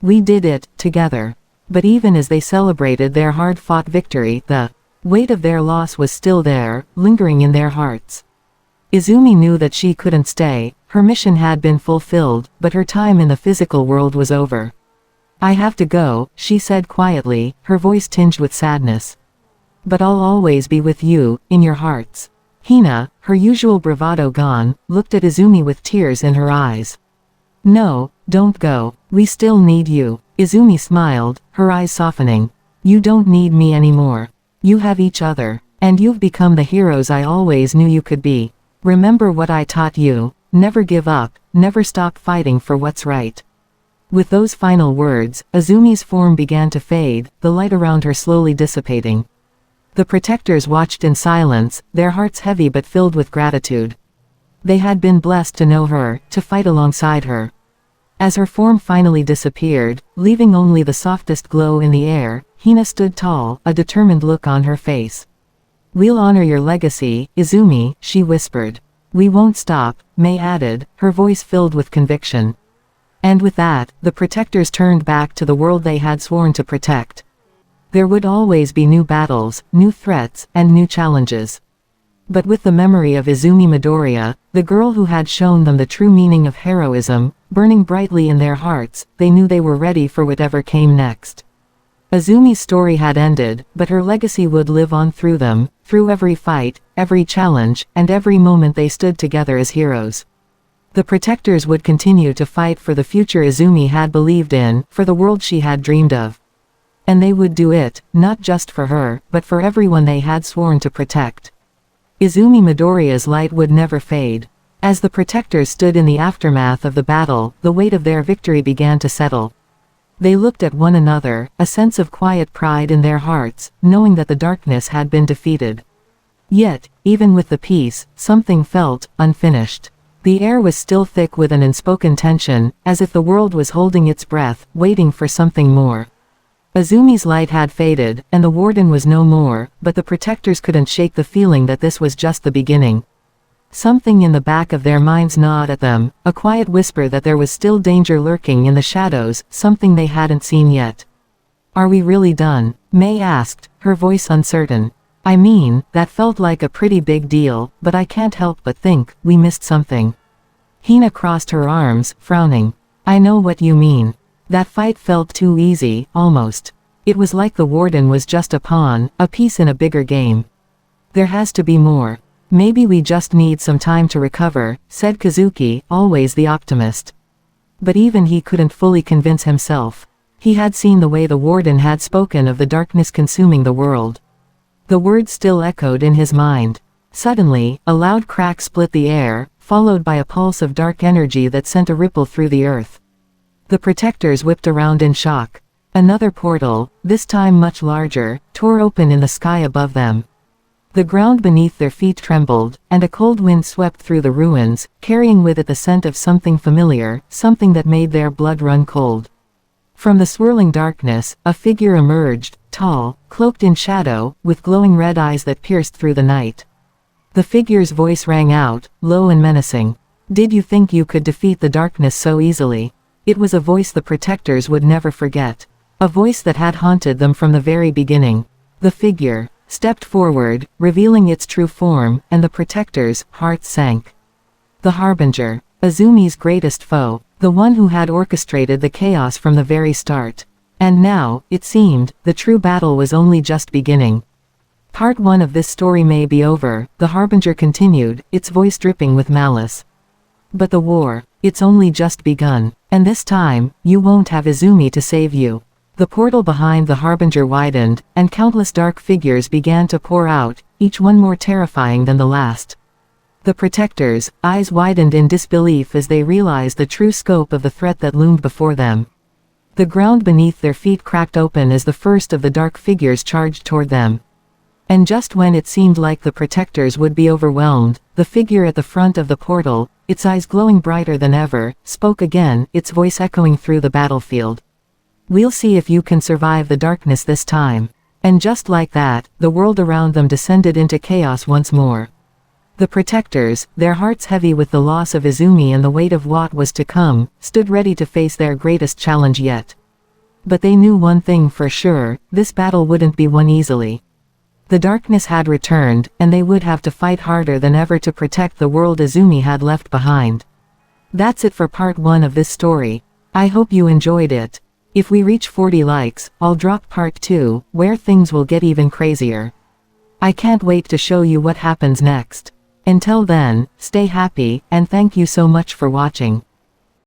We did it, together. But even as they celebrated their hard-fought victory, the weight of their loss was still there, lingering in their hearts. Izumi knew that she couldn't stay, her mission had been fulfilled, but her time in the physical world was over. I have to go, she said quietly, her voice tinged with sadness. But I'll always be with you, in your hearts. Hina, her usual bravado gone, looked at Izumi with tears in her eyes. No, don't go, we still need you. Izumi smiled, her eyes softening. You don't need me anymore. You have each other, and you've become the heroes I always knew you could be. Remember what I taught you, never give up, never stop fighting for what's right. With those final words, Izumi's form began to fade, the light around her slowly dissipating. The protectors watched in silence, their hearts heavy but filled with gratitude. They had been blessed to know her, to fight alongside her. As her form finally disappeared, leaving only the softest glow in the air, Hina stood tall, a determined look on her face. We'll honor your legacy, Izumi, she whispered. We won't stop, Mei added, her voice filled with conviction. And with that, the protectors turned back to the world they had sworn to protect. There would always be new battles, new threats, and new challenges. But with the memory of Izumi Midoriya, the girl who had shown them the true meaning of heroism, burning brightly in their hearts, they knew they were ready for whatever came next. Izumi's story had ended, but her legacy would live on through them, through every fight, every challenge, and every moment they stood together as heroes. The protectors would continue to fight for the future Izumi had believed in, for the world she had dreamed of. And they would do it, not just for her, but for everyone they had sworn to protect. Izumi Midoriya's light would never fade. As the protectors stood in the aftermath of the battle, the weight of their victory began to settle. They looked at one another, a sense of quiet pride in their hearts, knowing that the darkness had been defeated. Yet, even with the peace, something felt unfinished. The air was still thick with an unspoken tension, as if the world was holding its breath, waiting for something more. Izumi's light had faded, and the warden was no more, but the protectors couldn't shake the feeling that this was just the beginning. Something in the back of their minds gnawed at them, a quiet whisper that there was still danger lurking in the shadows, something they hadn't seen yet. Are we really done? Mei asked, her voice uncertain. I mean, that felt like a pretty big deal, but I can't help but think, we missed something. Hina crossed her arms, frowning. I know what you mean. That fight felt too easy, almost. It was like the warden was just a pawn, a piece in a bigger game. There has to be more. Maybe we just need some time to recover, said Kazuki, always the optimist. But even he couldn't fully convince himself. He had seen the way the warden had spoken of the darkness consuming the world. The words still echoed in his mind. Suddenly, a loud crack split the air, followed by a pulse of dark energy that sent a ripple through the earth. The protectors whipped around in shock. Another portal, this time much larger, tore open in the sky above them. The ground beneath their feet trembled, and a cold wind swept through the ruins, carrying with it the scent of something familiar, something that made their blood run cold. From the swirling darkness, a figure emerged, tall, cloaked in shadow, with glowing red eyes that pierced through the night. The figure's voice rang out, low and menacing. Did you think you could defeat the darkness so easily? It was a voice the protectors would never forget. A voice that had haunted them from the very beginning. The figure stepped forward, revealing its true form, and the protectors' hearts sank. The Harbinger, Izumi's greatest foe, the one who had orchestrated the chaos from the very start. And now, it seemed, the true battle was only just beginning. Part 1 of this story may be over, the Harbinger continued, its voice dripping with malice. But the war, it's only just begun, and this time, you won't have Izumi to save you. The portal behind the Harbinger widened, and countless dark figures began to pour out, each one more terrifying than the last. The protectors' eyes widened in disbelief as they realized the true scope of the threat that loomed before them. The ground beneath their feet cracked open as the first of the dark figures charged toward them. And just when it seemed like the protectors would be overwhelmed, the figure at the front of the portal, its eyes glowing brighter than ever, spoke again, its voice echoing through the battlefield. We'll see if you can survive the darkness this time. And just like that, the world around them descended into chaos once more. The protectors, their hearts heavy with the loss of Izumi and the weight of what was to come, stood ready to face their greatest challenge yet. But they knew one thing for sure, this battle wouldn't be won easily. The darkness had returned, and they would have to fight harder than ever to protect the world Izumi had left behind. That's it for part 1 of this story. I hope you enjoyed it. If we reach 40 likes, I'll drop part 2, where things will get even crazier. I can't wait to show you what happens next. Until then, stay happy, and thank you so much for watching.